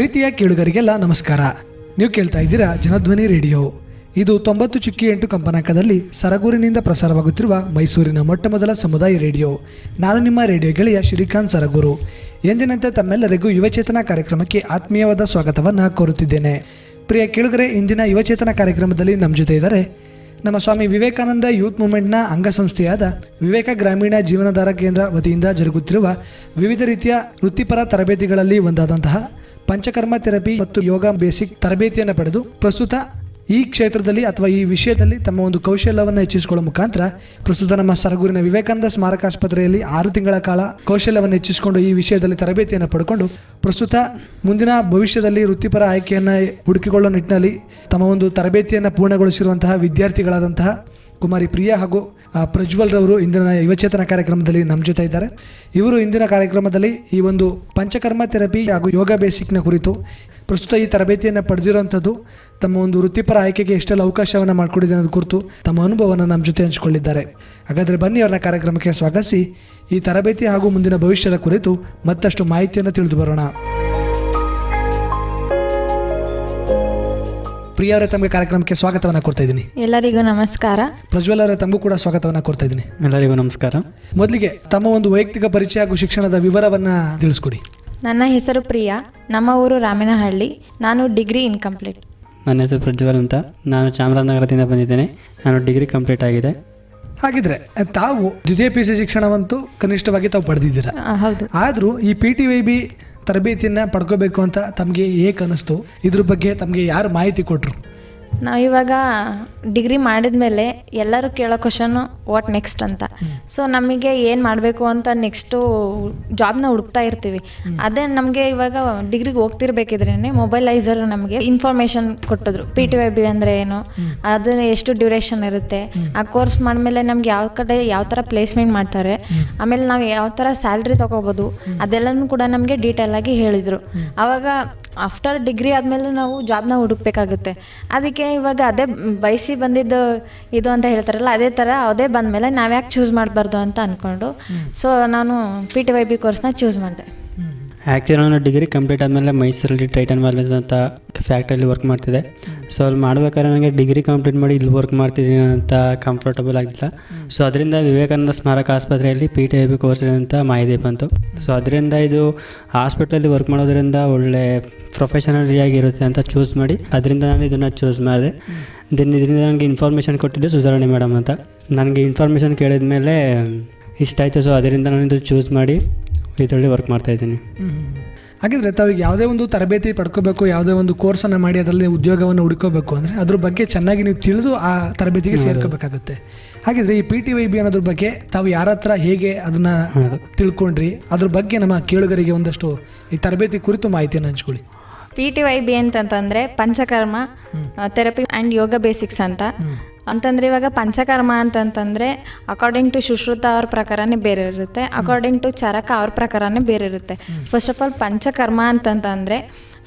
ಪ್ರೀತಿಯ ಕೇಳುಗರಿಗೆಲ್ಲ ನಮಸ್ಕಾರ. ನೀವು ಕೇಳ್ತಾ ಇದ್ದೀರಾ ಜನಧ್ವನಿ ರೇಡಿಯೋ. ಇದು 90.8 ಕಂಪನಾಂಕದಲ್ಲಿ ಸರಗೂರಿನಿಂದ ಪ್ರಸಾರವಾಗುತ್ತಿರುವ ಮೈಸೂರಿನ ಮೊಟ್ಟಮೊದಲ ಸಮುದಾಯ ರೇಡಿಯೋ. ನಾನು ನಿಮ್ಮ ರೇಡಿಯೋ ಗೆಳೆಯ ಶ್ರೀಕಾಂತ್ ಸರಗೂರು. ಎಂದಿನಂತೆ ತಮ್ಮೆಲ್ಲರಿಗೂ ಯುವಚೇತನ ಕಾರ್ಯಕ್ರಮಕ್ಕೆ ಆತ್ಮೀಯವಾದ ಸ್ವಾಗತವನ್ನು ಕೋರುತ್ತಿದ್ದೇನೆ. ಪ್ರಿಯ ಕೇಳುಗರೆ, ಇಂದಿನ ಯುವಚೇತನ ಕಾರ್ಯಕ್ರಮದಲ್ಲಿ ನಮ್ಮ ಜೊತೆ ಇದ್ದಾರೆ ನಮ್ಮ ಸ್ವಾಮಿ ವಿವೇಕಾನಂದ ಯೂತ್ ಮೂವ್ಮೆಂಟ್ನ ಅಂಗಸಂಸ್ಥೆಯಾದ ವಿವೇಕ ಗ್ರಾಮೀಣ ಜೀವನಾಧಾರ ಕೇಂದ್ರ ವತಿಯಿಂದ ಜರುಗುತ್ತಿರುವ ವಿವಿಧ ರೀತಿಯ ವೃತ್ತಿಪರ ತರಬೇತಿಗಳಲ್ಲಿ ಒಂದಾದಂತಹ ಪಂಚಕರ್ಮ ಥೆರಪಿ ಮತ್ತು ಯೋಗ ಬೇಸಿಕ್ ತರಬೇತಿಯನ್ನು ಪಡೆದು ಪ್ರಸ್ತುತ ಈ ಕ್ಷೇತ್ರದಲ್ಲಿ ಅಥವಾ ಈ ವಿಷಯದಲ್ಲಿ ತಮ್ಮ ಒಂದು ಕೌಶಲ್ಯವನ್ನು ಹೆಚ್ಚಿಸಿಕೊಳ್ಳುವ ಮುಖಾಂತರ ಪ್ರಸ್ತುತ ನಮ್ಮ ಸರಗೂರಿನ ವಿವೇಕಾನಂದ ಸ್ಮಾರಕ ಆಸ್ಪತ್ರೆಯಲ್ಲಿ 6 ತಿಂಗಳ ಕಾಲ ಕೌಶಲ್ಯವನ್ನು ಹೆಚ್ಚಿಸಿಕೊಂಡು ಈ ವಿಷಯದಲ್ಲಿ ತರಬೇತಿಯನ್ನು ಪಡ್ಕೊಂಡು ಪ್ರಸ್ತುತ ಮುಂದಿನ ಭವಿಷ್ಯದಲ್ಲಿ ವೃತ್ತಿಪರ ಆಯ್ಕೆಯನ್ನು ಹುಡುಕಿಕೊಳ್ಳುವ ನಿಟ್ಟಿನಲ್ಲಿ ತಮ್ಮ ಒಂದು ತರಬೇತಿಯನ್ನು ಪೂರ್ಣಗೊಳಿಸಿರುವಂತಹ ವಿದ್ಯಾರ್ಥಿಗಳಾದಂತಹ ಕುಮಾರಿ ಪ್ರಿಯಾ ಹಾಗೂ ಪ್ರಜ್ವಲ್ ರವರು ಇಂದಿನ ಯುವಚೇತನ ಕಾರ್ಯಕ್ರಮದಲ್ಲಿ ನಮ್ಮ ಜೊತೆ ಇದ್ದಾರೆ. ಇವರು ಇಂದಿನ ಕಾರ್ಯಕ್ರಮದಲ್ಲಿ ಈ ಒಂದು ಪಂಚಕರ್ಮ ಥೆರಪಿ ಹಾಗೂ ಯೋಗ ಬೇಸಿಕ್ನ ಕುರಿತು ಪ್ರಸ್ತುತ ಈ ತರಬೇತಿಯನ್ನು ಪಡೆದಿರುವಂಥದ್ದು ತಮ್ಮ ಒಂದು ವೃತ್ತಿಪರ ಆಯ್ಕೆಗೆ ಎಷ್ಟೆಲ್ಲ ಅವಕಾಶವನ್ನು ಮಾಡಿಕೊಡಿದೆ ಅನ್ನೋದು ಕುರಿತು ತಮ್ಮ ಅನುಭವವನ್ನು ನಮ್ಮ ಜೊತೆ ಹಂಚಿಕೊಂಡಿದ್ದಾರೆ. ಹಾಗಾದರೆ ಬನ್ನಿ ಅವರನ್ನ ಕಾರ್ಯಕ್ರಮಕ್ಕೆ ಸ್ವಾಗತಿಸಿ ಈ ತರಬೇತಿ ಹಾಗೂ ಮುಂದಿನ ಭವಿಷ್ಯದ ಕುರಿತು ಮತ್ತಷ್ಟು ಮಾಹಿತಿಯನ್ನು ತಿಳಿದು ಬರೋಣ. ಪ್ರಿಯ ಅವರೇ, ತಮಗೆ ಕಾರ್ಯಕ್ರಮಕ್ಕೆ ಸ್ವಾಗತವನ್ನು ಕೊಡ್ತಾ ಇದ್ದೀನಿ. ಎಲ್ಲರಿಗೂ ನಮಸ್ಕಾರ. ಪ್ರಜ್ವಲ್ ಅವರೇ, ತಮಗೂ ಕೂಡ ಸ್ವಾಗತವನ್ನು ಕೊಡ್ತಾ ಇದ್ದೀನಿ. ಎಲ್ಲರಿಗೂ ನಮಸ್ಕಾರ. ಮೊದಲಿಗೆ ತಮ್ಮ ಒಂದು ವೈಯಕ್ತಿಕ ಪರಿಚಯ ಹಾಗೂ ಶಿಕ್ಷಣದ ವಿವರವನ್ನು ತಿಳಿಸ್ಕೊಡಿ. ನನ್ನ ಹೆಸರು ಪ್ರಿಯಾ, ನಮ್ಮ ಊರು ರಾಮನಹಳ್ಳಿ. ನಾನು ಡಿಗ್ರಿ ಇನ್ಕಂಪ್ಲೀಟ್. ನನ್ನ ಹೆಸರು ಪ್ರಜ್ವಲ್ ಅಂತ, ನಾನು ಚಾಮರಾಜನಗರದಿಂದ ಬಂದಿದ್ದೇನೆ. ನಾನು ಡಿಗ್ರಿ ಕಂಪ್ಲೀಟ್ ಆಗಿದೆ. ಹಾಗಿದ್ರೆ ತಾವು ದ್ವಿತೀಯ PUC ಶಿಕ್ಷಣವಂತೂ ಕನಿಷ್ಠವಾಗಿ ತಾವು ಪಡೆದಿದ್ದೀರಾ. ಹೌದು. ಆದರೂ ಈ PTYB ತರಬೇತಿಯನ್ನು ಪಡ್ಕೋಬೇಕು ಅಂತ ತಮಗೆ ಹೇಗೆ ಅನ್ನಿಸ್ತು? ಇದ್ರ ಬಗ್ಗೆ ತಮಗೆ ಯಾರು ಮಾಹಿತಿ ಕೊಟ್ಟರು? ನಾವಿವಾಗ ಡಿಗ್ರಿ ಮಾಡಿದ ಮೇಲೆ ಎಲ್ಲರೂ ಕೇಳೋ ಕ್ವಶನ್ನು ವಾಟ್ ನೆಕ್ಸ್ಟ್ ಅಂತ. ಸೊ ನಮಗೆ ಏನು ಮಾಡಬೇಕು ಅಂತ ನೆಕ್ಸ್ಟು ಜಾಬ್ನ ಹುಡುಕ್ತಾ ಇರ್ತೀವಿ. ಅದೇ ನಮಗೆ ಇವಾಗ ಡಿಗ್ರಿಗೆ ಹೋಗ್ತಿರ್ಬೇಕಿದ್ರೇ ಮೊಬೈಲೈಸರ್ ನಮಗೆ ಇನ್ಫಾರ್ಮೇಷನ್ ಕೊಟ್ಟಿದ್ರು. PTYB ಅಂದರೆ ಏನು, ಅದನ್ನು ಎಷ್ಟು ಡ್ಯೂರೇಷನ್ ಇರುತ್ತೆ, ಆ ಕೋರ್ಸ್ ಮಾಡಿದ್ಮೇಲೆ ನಮ್ಗೆ ಯಾವ ಕಡೆ ಯಾವ ಥರ ಪ್ಲೇಸ್ಮೆಂಟ್ ಮಾಡ್ತಾರೆ, ಆಮೇಲೆ ನಾವು ಯಾವ ಥರ ಸ್ಯಾಲ್ರಿ ತೊಗೋಬೋದು, ಅದೆಲ್ಲನೂ ಕೂಡ ನಮಗೆ ಡೀಟೇಲಾಗಿ ಹೇಳಿದರು. ಆವಾಗ ಆಫ್ಟರ್ ಡಿಗ್ರಿ ಆದಮೇಲೆ ನಾವು ಜಾಬ್ನ ಹುಡುಕ್ಬೇಕಾಗುತ್ತೆ. ಅದಕ್ಕೆ ಇವಾಗ ಅದೇ ಬಯಸಿ ಬಂದಿದ್ದು ಇದು ಅಂತ ಹೇಳ್ತಾರಲ್ಲ, ಅದೇ ಥರ ಅದೇ ಬಂದಮೇಲೆ ನಾವು ಯಾಕೆ ಚೂಸ್ ಮಾಡಬಾರ್ದು ಅಂತ ಅಂದ್ಕೊಂಡು ಸೊ ನಾನು PTYB ಕೋರ್ಸ್ನ ಚೂಸ್ ಮಾಡಿದೆ. ಆ್ಯಕ್ಚುಲಿ ನಾನು ಡಿಗ್ರಿ ಕಂಪ್ಲೀಟ್ ಆದಮೇಲೆ ಮೈಸೂರಲ್ಲಿ ಟೈಟನ್ ವೇಲ್ನೆಸ್ ಅಂತ ಫ್ಯಾಕ್ಟ್ರಿಯಲ್ಲಿ ವರ್ಕ್ ಮಾಡ್ತಿದ್ದೆ. ಸೊ ಅಲ್ಲಿ ಮಾಡ್ಬೇಕಾದ್ರೆ ನನಗೆ ಡಿಗ್ರಿ ಕಂಪ್ಲೀಟ್ ಮಾಡಿ ಇಲ್ಲಿ ವರ್ಕ್ ಮಾಡ್ತಿದ್ದೀನಿ ಅಂತ ಕಂಫರ್ಟಬಲ್ ಆಗಿಲ್ಲ. ಸೊ ಅದರಿಂದ ವಿವೇಕಾನಂದ ಸ್ಮಾರಕ ಆಸ್ಪತ್ರೆಯಲ್ಲಿ PTYB ಕೋರ್ಸ್ ಅಂತ ಮಾಹಿತಿ ಬಂತು. ಸೊ ಅದರಿಂದ ಇದು ಹಾಸ್ಪಿಟ್ಲಲ್ಲಿ ವರ್ಕ್ ಮಾಡೋದ್ರಿಂದ ಒಳ್ಳೆ ಪ್ರೊಫೆಷನಲಿಯಾಗಿರುತ್ತೆ ಅಂತ ಚೂಸ್ ಮಾಡಿ ಅದರಿಂದ ನಾನು ಇದನ್ನು ಚೂಸ್ ಮಾಡಿದೆ. ಇದರಿಂದ ನನಗೆ ಇನ್ಫಾರ್ಮೇಷನ್ ಕೊಟ್ಟಿದ್ದು ಸುಧಾರಣೆ ಮೇಡಮ್ ಅಂತ. ನನಗೆ ಇನ್ಫಾರ್ಮೇಷನ್ ಕೇಳಿದ ಮೇಲೆ ಇಷ್ಟ ಆಯಿತು. ಸೊ ಅದರಿಂದ ನಾನು ಇದು ಚೂಸ್ ಮಾಡಿ ಇದರಲ್ಲಿ ವರ್ಕ್ ಮಾಡ್ತಾಯಿದ್ದೀನಿ. ಹಾಗಿದ್ರೆ ತಾವು ಯಾವುದೇ ಒಂದು ತರಬೇತಿ ಪಡ್ಕೋಬೇಕು, ಯಾವುದೇ ಒಂದು ಕೋರ್ಸನ್ನು ಮಾಡಿ ಅದರಲ್ಲಿ ಉದ್ಯೋಗವನ್ನು ಹುಡುಕೋಬೇಕು ಅಂದರೆ ಅದ್ರ ಬಗ್ಗೆ ಚೆನ್ನಾಗಿ ನೀವು ತಿಳಿದು ಆ ತರಬೇತಿಗೆ ಸೇರ್ಕೋಬೇಕಾಗುತ್ತೆ. ಹಾಗಿದ್ರೆ ಈ PTYB ಅನ್ನೋದ್ರ ಬಗ್ಗೆ ತಾವು ಯಾರ ಹತ್ರ ಹೇಗೆ ಅದನ್ನು ತಿಳ್ಕೊಂಡ್ರಿ, ಅದ್ರ ಬಗ್ಗೆ ನಮ್ಮ ಕೇಳುಗರಿಗೆ ಒಂದಷ್ಟು ಈ ತರಬೇತಿ ಕುರಿತು ಮಾಹಿತಿಯನ್ನು ಹಂಚ್ಕೊಳ್ಳಿ. PTYB ಅಂತಂತಂದರೆ panchakarma therapy and yoga basics ಅಂತಂದರೆ ಇವಾಗ ಪಂಚಕರ್ಮ ಅಂತಂತಂದರೆ ಅಕಾರ್ಡಿಂಗ್ ಟು ಸುಶ್ರುತ ಅವ್ರ ಪ್ರಕಾರನೇ ಬೇರೆ ಇರುತ್ತೆ, ಅಕಾರ್ಡಿಂಗ್ ಟು ಚರಕ ಅವ್ರ ಪ್ರಕಾರನೇ ಬೇರೆ ಇರುತ್ತೆ. ಫಸ್ಟ್ ಆಫ್ ಆಲ್ ಪಂಚಕರ್ಮ ಅಂತಂತಂದರೆ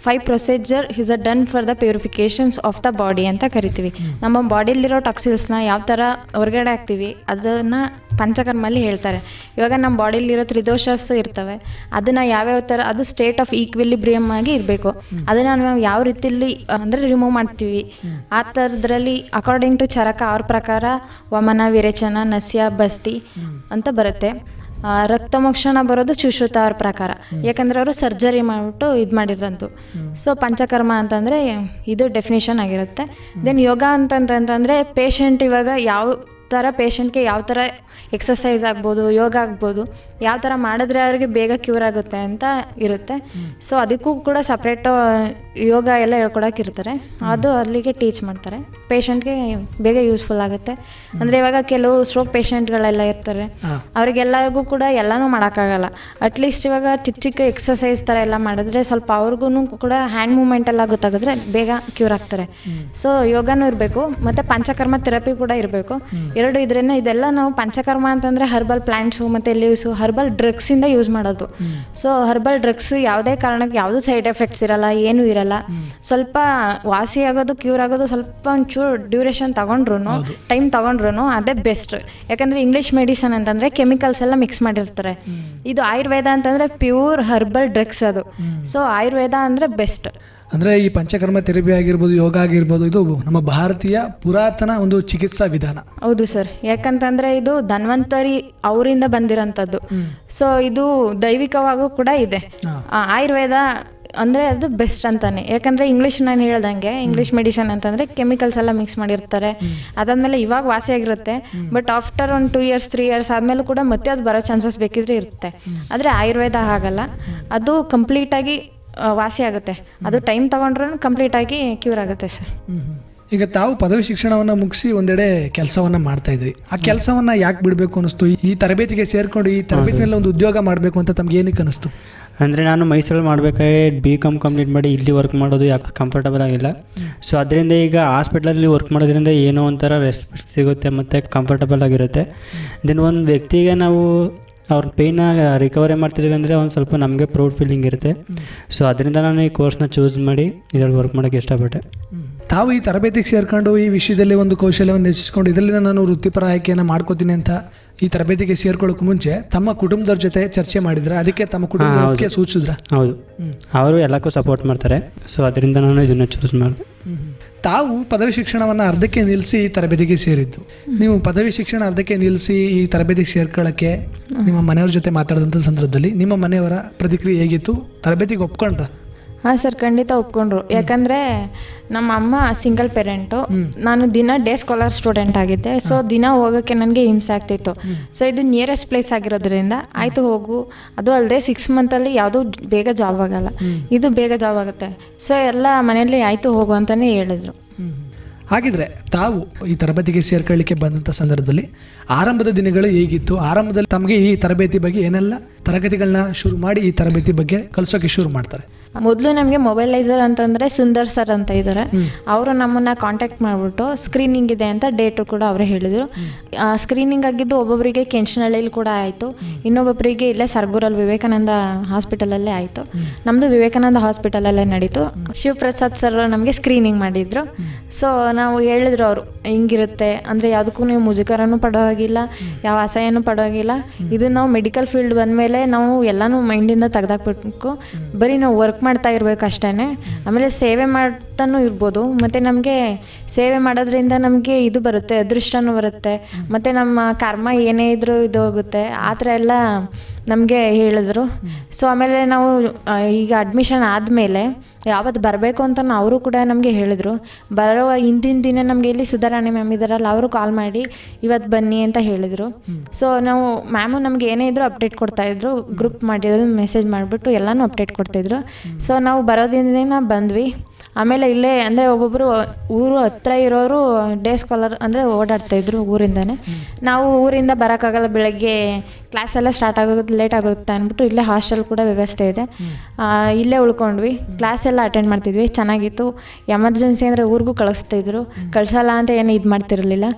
5 procedure is done for the purifications of the body ಅಂತ ಕರಿತೀವಿ. ನಮ್ಮ ಬಾಡಿಲಿರೋ ಟಾಕ್ಸಿಲ್ಸ್ನ ಯಾವ ಥರ ಹೊರಗಡೆ ಹಾಕ್ತೀವಿ ಅದನ್ನು ಪಂಚಕರ್ಮಲ್ಲಿ ಹೇಳ್ತಾರೆ. ಇವಾಗ ನಮ್ಮ ಬಾಡಿಲಿರೋ ತ್ರಿದೋಷಸ್ ಇರ್ತವೆ, ಅದನ್ನು ಯಾವ್ಯಾವ ಥರ ಅದು ಸ್ಟೇಟ್ ಆಫ್ ಈಕ್ವಿಲಿಬ್ರಿಯಮ್ ಆಗಿ ಇರಬೇಕು, ಅದನ್ನು ನಾವು ಯಾವ ರೀತಿಯಲ್ಲಿ ಅಂದರೆ ರಿಮೂವ್ ಮಾಡ್ತೀವಿ ಆ ಥರದ್ರಲ್ಲಿ ಅಕಾರ್ಡಿಂಗ್ ಟು ಚರಕ ಅವ್ರ ಪ್ರಕಾರ ವಮನ, ವಿರೇಚನ, ನಸ್ಯ, ಬಸ್ತಿ ಅಂತ ಬರುತ್ತೆ. ರಕ್ತಮೋಕ್ಷಣ ಬರೋದು ಸುಶ್ರುತ ಅವ್ರ ಪ್ರಕಾರ, ಯಾಕಂದರೆ ಅವರು ಸರ್ಜರಿ ಮಾಡಿಬಿಟ್ಟು ಇದು ಮಾಡಿರೋದು. ಸೊ ಪಂಚಕರ್ಮ ಅಂತಂದರೆ ಇದು ಡೆಫಿನೇಷನ್ ಆಗಿರುತ್ತೆ. ದೆನ್ ಯೋಗ ಅಂತಂತಂದರೆ ಪೇಷಂಟ್ ಇವಾಗ ಯಾವ ಥರ ಪೇಷಂಟ್ಗೆ ಯಾವ ಥರ ಎಕ್ಸಸೈಸ್ ಆಗ್ಬೋದು, ಯೋಗ ಆಗ್ಬೋದು, ಯಾವ ಥರ ಮಾಡಿದ್ರೆ ಅವ್ರಿಗೆ ಬೇಗ ಕ್ಯೂರ್ ಆಗುತ್ತೆ ಅಂತ ಇರುತ್ತೆ. ಸೊ ಅದಕ್ಕೂ ಕೂಡ ಸಪ್ರೇಟು ಯೋಗ ಎಲ್ಲ ಹೇಳ್ಕೊಡೋಕ್ಕಿರ್ತಾರೆ, ಅದು ಅಲ್ಲಿಗೆ ಟೀಚ್ ಮಾಡ್ತಾರೆ. ಪೇಷಂಟ್ಗೆ ಬೇಗ ಯೂಸ್ಫುಲ್ ಆಗುತ್ತೆ. ಅಂದರೆ ಇವಾಗ ಕೆಲವು ಸ್ಟ್ರೋಕ್ ಪೇಷಂಟ್ಗಳೆಲ್ಲ ಇರ್ತಾರೆ, ಅವ್ರಿಗೆಲ್ಲರಿಗೂ ಕೂಡ ಎಲ್ಲನೂ ಮಾಡೋಕ್ಕಾಗಲ್ಲ. ಅಟ್ಲೀಸ್ಟ್ ಇವಾಗ ಚಿಕ್ಕ ಚಿಕ್ಕ ಎಕ್ಸಸೈಸ್ ಥರ ಎಲ್ಲ ಮಾಡಿದ್ರೆ ಸ್ವಲ್ಪ ಅವ್ರಿಗೂ ಕೂಡ ಹ್ಯಾಂಡ್ ಮೂಮೆಂಟ್ ಎಲ್ಲ ಗೊತ್ತಾಗಿದ್ರೆ ಬೇಗ ಕ್ಯೂರ್ ಆಗ್ತಾರೆ. ಸೊ ಯೋಗನೂ ಇರಬೇಕು ಮತ್ತು ಪಂಚಕರ್ಮ ಥೆರಪಿ ಕೂಡ ಇರಬೇಕು. ಎರಡು ಇದರಿಂದ ಇದೆಲ್ಲ ನಾವು ಪಂಚಕರ್ಮ ಅಂತಂದರೆ ಹರ್ಬಲ್ ಪ್ಲ್ಯಾಂಟ್ಸು ಮತ್ತು ಲೀವ್ಸು ಹರ್ಬಲ್ ಡ್ರಗ್ಸಿಂದ ಯೂಸ್ ಮಾಡೋದು. ಸೊ ಹರ್ಬಲ್ ಡ್ರಗ್ಸ್ ಯಾವುದೇ ಕಾರಣಕ್ಕೆ ಯಾವುದೂ ಸೈಡ್ ಎಫೆಕ್ಟ್ಸ್ ಇರಲ್ಲ, ಏನೂ ಇರಲ್ಲ. ಸ್ವಲ್ಪ ವಾಸಿ ಆಗೋದು, ಕ್ಯೂರ್ ಆಗೋದು ಸ್ವಲ್ಪ ಒಂಚೂರು ಡ್ಯೂರೇಷನ್ ತೊಗೊಂಡ್ರು, ಟೈಮ್ ತೊಗೊಂಡ್ರು ಅದೇ ಬೆಸ್ಟ್. ಯಾಕಂದರೆ ಇಂಗ್ಲೀಷ್ ಮೆಡಿಸನ್ ಅಂತಂದರೆ ಕೆಮಿಕಲ್ಸ್ ಎಲ್ಲ ಮಿಕ್ಸ್ ಮಾಡಿರ್ತಾರೆ. ಇದು ಆಯುರ್ವೇದ ಅಂತಂದರೆ ಪ್ಯೂರ್ ಹರ್ಬಲ್ ಡ್ರಗ್ಸ್ ಅದು. ಸೊ ಆಯುರ್ವೇದ ಅಂದರೆ ಬೆಸ್ಟ್. ಅಂದರೆ ಈ ಪಂಚಕರ್ಮ ಥೆರಪಿ ಆಗಿರ್ಬೋದು, ಯೋಗ ಆಗಿರ್ಬೋದು, ಇದು ನಮ್ಮ ಭಾರತೀಯ ಪುರಾತನ ಒಂದು ಚಿಕಿತ್ಸಾ ವಿಧಾನ. ಹೌದು ಸರ್, ಯಾಕಂತಂದರೆ ಇದು ಧನ್ವಂತರಿ ಅವರಿಂದ ಬಂದಿರೋಂಥದ್ದು. ಸೊ ಇದು ದೈವಿಕವಾಗೂ ಕೂಡ ಇದೆ. ಆಯುರ್ವೇದ ಅಂದರೆ ಅದು ಬೆಸ್ಟ್ ಅಂತಾನೆ. ಯಾಕಂದರೆ ಇಂಗ್ಲೀಷ್ ನಾನು ಹೇಳ್ದಂಗೆ ಇಂಗ್ಲೀಷ್ ಮೆಡಿಸನ್ ಅಂತಂದರೆ ಕೆಮಿಕಲ್ಸ್ ಎಲ್ಲ ಮಿಕ್ಸ್ ಮಾಡಿರ್ತಾರೆ. ಅದಾದಮೇಲೆ ಇವಾಗ ವಾಸಿಯಾಗಿರುತ್ತೆ, ಬಟ್ ಆಫ್ಟರ್ ಒಂದು 2 years 3 years ಆದಮೇಲೆ ಕೂಡ ಮತ್ತೆ ಅದು ಬರೋ ಚಾನ್ಸಸ್ ಬೇಕಿದ್ರೆ ಇರುತ್ತೆ. ಆದರೆ ಆಯುರ್ವೇದ ಹಾಗಲ್ಲ, ಅದು ಕಂಪ್ಲೀಟಾಗಿ ವಾಸಿ ಆಗುತ್ತೆ. ಅದು ಟೈಮ್ ತೊಗೊಂಡ್ರೂ ಕಂಪ್ಲೀಟಾಗಿ ಕ್ಯೂರ್ ಆಗುತ್ತೆ ಸರ್. ಈಗ ತಾವು ಪದವಿ ಶಿಕ್ಷಣವನ್ನು ಮುಗಿಸಿ ಒಂದೆಡೆ ಕೆಲಸವನ್ನು ಮಾಡ್ತಾ ಇದ್ರಿ. ಆ ಕೆಲಸವನ್ನು ಯಾಕೆ ಬಿಡಬೇಕು ಅನ್ನಿಸ್ತು? ಈ ತರಬೇತಿಗೆ ಸೇರಿಕೊಂಡು ಈ ತರಬೇತಿನಲ್ಲಿ ಒಂದು ಉದ್ಯೋಗ ಮಾಡಬೇಕು ಅಂತ ತಮ್ಗೆ ಏನಕ್ಕೆ ಅನ್ನಿಸ್ತು? ಅಂದರೆ ನಾನು ಮೈಸೂರಲ್ಲಿ ಮಾಡಬೇಕಾದ್ರೆ BCom ಕಂಪ್ಲೀಟ್ ಮಾಡಿ ಇಲ್ಲಿ ವರ್ಕ್ ಮಾಡೋದು ಯಾಕೆ ಕಂಫರ್ಟಬಲ್ ಆಗಿಲ್ಲ. ಸೊ ಅದರಿಂದ ಈಗ ಹಾಸ್ಪಿಟ್ಲಲ್ಲಿ ವರ್ಕ್ ಮಾಡೋದ್ರಿಂದ ಏನೋ ಒಂಥರ ರೆಸ್ಪೆಕ್ಟ್ ಸಿಗುತ್ತೆ ಮತ್ತು ಕಂಫರ್ಟಬಲ್ ಆಗಿರುತ್ತೆ. ದೆನ್ ಒಂದು ವ್ಯಕ್ತಿಗೆ ನಾವು ಅವ್ರ ಪೇಯ್ನ ರಿಕವರಿ ಮಾಡ್ತಿದ್ದೀವಿ ಅಂದರೆ ಒಂದು ಸ್ವಲ್ಪ ನಮಗೆ ಪ್ರೌಡ್ ಫೀಲಿಂಗ್ ಇರುತ್ತೆ. ಸೊ ಅದರಿಂದ ನಾನು ಈ ಕೋರ್ಸ್ನ ಚೂಸ್ ಮಾಡಿ ಇದರಲ್ಲಿ ವರ್ಕ್ ಮಾಡೋಕ್ಕೆ ಇಷ್ಟಪಟ್ಟೆ. ತಾವು ಈ ತರಬೇತಿಗೆ ಸೇರ್ಕೊಂಡು ಈ ವಿಷಯದಲ್ಲಿ ಒಂದು ಕೌಶಲ್ಯವನ್ನು ಹೆಚ್ಚಿಸ್ಕೊಂಡು ಇದರಲ್ಲಿ ನಾನು ವೃತ್ತಿಪರ ಆಯ್ಕೆಯನ್ನು ಮಾಡ್ಕೋತೀನಿ ಅಂತ ಈ ತರಬೇತಿಗೆ ಸೇರ್ಕೊಳ್ಳೋಕೆ ಮುಂಚೆ ತಮ್ಮ ಕುಟುಂಬದವ್ರ ಜೊತೆ ಚರ್ಚೆ ಮಾಡಿದ್ರೆ, ಅದಕ್ಕೆ ತಮ್ಮ ಕುಟುಂಬಕ್ಕೆ ಸೂಚಿಸಿದ್ರ? ಹೌದು, ಅವರು ಎಲ್ಲಕ್ಕೂ ಸಪೋರ್ಟ್ ಮಾಡ್ತಾರೆ. ಸೊ ಅದರಿಂದ ನಾನು ಇದನ್ನು ಚೂಸ್ ಮಾಡಿದೆ. ತಾವು ಪದವಿ ಶಿಕ್ಷಣವನ್ನು ಅರ್ಧಕ್ಕೆ ನಿಲ್ಲಿಸಿ ಈ ತರಬೇತಿಗೆ ಸೇರಿದ್ದು. ನೀವು ಪದವಿ ಶಿಕ್ಷಣ ಅರ್ಧಕ್ಕೆ ನಿಲ್ಲಿಸಿ ಈ ತರಬೇತಿಗೆ ಸೇರ್ಕೊಳ್ಳೋಕ್ಕೆ ನಿಮ್ಮ ಮನೆಯವ್ರ ಜೊತೆ ಮಾತಾಡಿದಂಥ ಸಂದರ್ಭದಲ್ಲಿ ನಿಮ್ಮ ಮನೆಯವರ ಪ್ರತಿಕ್ರಿಯೆ ಹೇಗಿತ್ತು? ತರಬೇತಿಗೆ ಒಪ್ಕೊಂಡ್ರ? ಹಾಂ ಸರ್, ಖಂಡಿತ ಒಪ್ಕೊಂಡ್ರು. ಯಾಕಂದರೆ ನಮ್ಮ ಅಮ್ಮ ಸಿಂಗಲ್ ಪೇರೆಂಟು, ನಾನು ದಿನ ಡೇ ಸ್ಕಾಲರ್ ಸ್ಟೂಡೆಂಟ್ ಆಗಿದ್ದೆ. ಸೊ ದಿನ ಹೋಗೋಕ್ಕೆ ನನಗೆ ಹಿಂಸೆ ಆಗ್ತಿತ್ತು. ಸೊ ಇದು ನಿಯರೆಸ್ಟ್ ಪ್ಲೇಸ್ ಆಗಿರೋದ್ರಿಂದ ಆಯಿತು ಹೋಗು, ಅದು ಅಲ್ಲದೆ 6 monthಲ್ಲಿ ಯಾವುದೂ ಬೇಗ ಜಾಬ್ ಆಗಲ್ಲ, ಇದು ಬೇಗ ಜಾಬ್ ಆಗುತ್ತೆ. ಸೊ ಎಲ್ಲ ಮನೆಯಲ್ಲಿ ಆಯಿತು ಹೋಗು ಅಂತಲೇ ಹೇಳಿದ್ರು. ಹಾಗಿದ್ರೆ ತಾವು ಈ ತರಬೇತಿಗೆ ಸೇರ್ಕೊಳ್ಳಿಕ್ಕೆ ಬಂದಂಥ ಸಂದರ್ಭದಲ್ಲಿ ಆರಂಭದ ದಿನಗಳು ಹೇಗಿತ್ತು? ಆರಂಭದಲ್ಲಿ ತಮಗೆ ಈ ತರಬೇತಿ ಬಗ್ಗೆ ಏನೆಲ್ಲ ತರಗತಿಗಳನ್ನ ಶುರು ಮಾಡಿ ಈ ತರಬೇತಿ ಬಗ್ಗೆ ಕಲಿಸೋಕೆ ಶುರು ಮಾಡ್ತಾರೆ? ಮೊದಲು ನಮಗೆ ಮೊಬೈಲೈಸರ್ ಅಂತಂದರೆ ಸುಂದರ್ ಸರ್ ಅಂತ ಇದ್ದಾರೆ. ಅವರು ನಮ್ಮನ್ನು ಕಾಂಟ್ಯಾಕ್ಟ್ ಮಾಡಿಬಿಟ್ಟು ಸ್ಕ್ರೀನಿಂಗ್ ಇದೆ ಅಂತ ಡೇಟು ಕೂಡ ಅವರೇ ಹೇಳಿದರು. ಸ್ಕ್ರೀನಿಂಗ್ ಆಗಿದ್ದು ಒಬ್ಬೊಬ್ಬರಿಗೆ ಕೆಂಚನಹಳ್ಳಿಲಿ ಕೂಡ ಆಯಿತು, ಇನ್ನೊಬ್ಬೊಬ್ಬರಿಗೆ ಇಲ್ಲೇ ಸರ್ಗೂರಲ್ಲಿ ವಿವೇಕಾನಂದ ಹಾಸ್ಪಿಟಲಲ್ಲೇ ಆಯಿತು. ನಮ್ಮದು ವಿವೇಕಾನಂದ ಹಾಸ್ಪಿಟಲಲ್ಲೇ ನಡೀತು. ಶಿವಪ್ರಸಾದ್ ಸರ್ ನಮಗೆ ಸ್ಕ್ರೀನಿಂಗ್ ಮಾಡಿದರು. ಸೊ ನಾವು ಹೇಳಿದ್ರು ಅವರು ಹಿಂಗಿರುತ್ತೆ ಅಂದರೆ ಯಾವುದಕ್ಕೂ ನೀವು ಮುಜುಗರನೂ ಪಡೋವಾಗಿಲ್ಲ, ಯಾವ ಅಸಹ್ಯನೂ ಪಡೋವಾಗಿಲ್ಲ. ಇದು ನಾವು ಮೆಡಿಕಲ್ ಫೀಲ್ಡ್ ಬಂದಮೇಲೆ ನಾವು ಎಲ್ಲನೂ ಮೈಂಡಿಂದ ತೆಗೆದಾಕ್ಬಿಟ್ಟು ಬರೀ ನಾವು ವರ್ಕ್ ಮಾಡ್ತಾ ಇರಬೇಕು ಅಷ್ಟೇ. ಆಮೇಲೆ ಸೇವೆ ಮಾಡ್ತಾನೂ ಇರ್ಬೋದು. ಮತ್ತು ನಮಗೆ ಸೇವೆ ಮಾಡೋದ್ರಿಂದ ನಮಗೆ ಇದು ಬರುತ್ತೆ, ಅದೃಷ್ಟನೂ ಬರುತ್ತೆ. ಮತ್ತು ನಮ್ಮ ಕರ್ಮ ಏನೇ ಇದ್ರೂ ಇದು ಹೋಗುತ್ತೆ, ಆ ಥರ ಎಲ್ಲ ನಮಗೆ ಹೇಳಿದ್ರು. ಸೊ ಆಮೇಲೆ ನಾವು ಈಗ ಅಡ್ಮಿಷನ್ ಆದಮೇಲೆ ಯಾವತ್ತು ಬರಬೇಕು ಅಂತ ಅವರು ಕೂಡ ನಮಗೆ ಹೇಳಿದರು. ಬರೋ ಹಿಂದಿನ ದಿನ ನಮಗೆ ಇಲ್ಲಿ ಸುಧಾರಾಣಿ ಮ್ಯಾಮ್ ಇದ್ದಾರಲ್ಲ, ಅವರು ಕಾಲ್ ಮಾಡಿ ಇವತ್ತು ಬನ್ನಿ ಅಂತ ಹೇಳಿದರು. ಸೊ ನಾವು ಮ್ಯಾಮು ನಮ್ಗೆ ಏನೇ ಇದ್ದರೂ ಅಪ್ಡೇಟ್ ಕೊಡ್ತಾಯಿದ್ರು, ಗ್ರೂಪ್ ಮಾಡಿದ್ರು, ಮೆಸೇಜ್ ಮಾಡಿಬಿಟ್ಟು ಎಲ್ಲನೂ ಅಪ್ಡೇಟ್ ಕೊಡ್ತಾಯಿದ್ರು. ಸೊ ನಾವು ಬರೋದಿನ ಬಂದ್ವಿ. ಆಮೇಲೆ ಇಲ್ಲೇ ಅಂದರೆ ಒಬ್ಬೊಬ್ಬರು ಊರು ಹತ್ರ ಇರೋರು ಡೇ ಸ್ಕಾಲರ್ ಅಂದರೆ ಓಡಾಡ್ತಾಯಿದ್ರು ಊರಿಂದನೇ. ನಾವು ಊರಿಂದ ಬರೋಕ್ಕಾಗಲ್ಲ, ಬೆಳಗ್ಗೆ ಕ್ಲಾಸೆಲ್ಲ ಸ್ಟಾರ್ಟ್ ಆಗೋದು ಲೇಟ್ ಆಗುತ್ತೆ ಅಂದ್ಬಿಟ್ಟು ಇಲ್ಲೇ ಹಾಸ್ಟೆಲ್ ಕೂಡ ವ್ಯವಸ್ಥೆ ಇದೆ, ಇಲ್ಲೇ ಉಳ್ಕೊಂಡ್ವಿ. ಕ್ಲಾಸೆಲ್ಲ ಅಟೆಂಡ್ ಮಾಡ್ತಿದ್ವಿ, ಚೆನ್ನಾಗಿತ್ತು. ಎಮರ್ಜೆನ್ಸಿ ಅಂದರೆ ಊರಿಗೂ ಕಳಿಸ್ತಾಯಿದ್ರು, ಕಳಿಸಲ್ಲ ಅಂತ ಏನು ಇದು ಮಾಡ್ತಿರಲಿಲ್ಲ.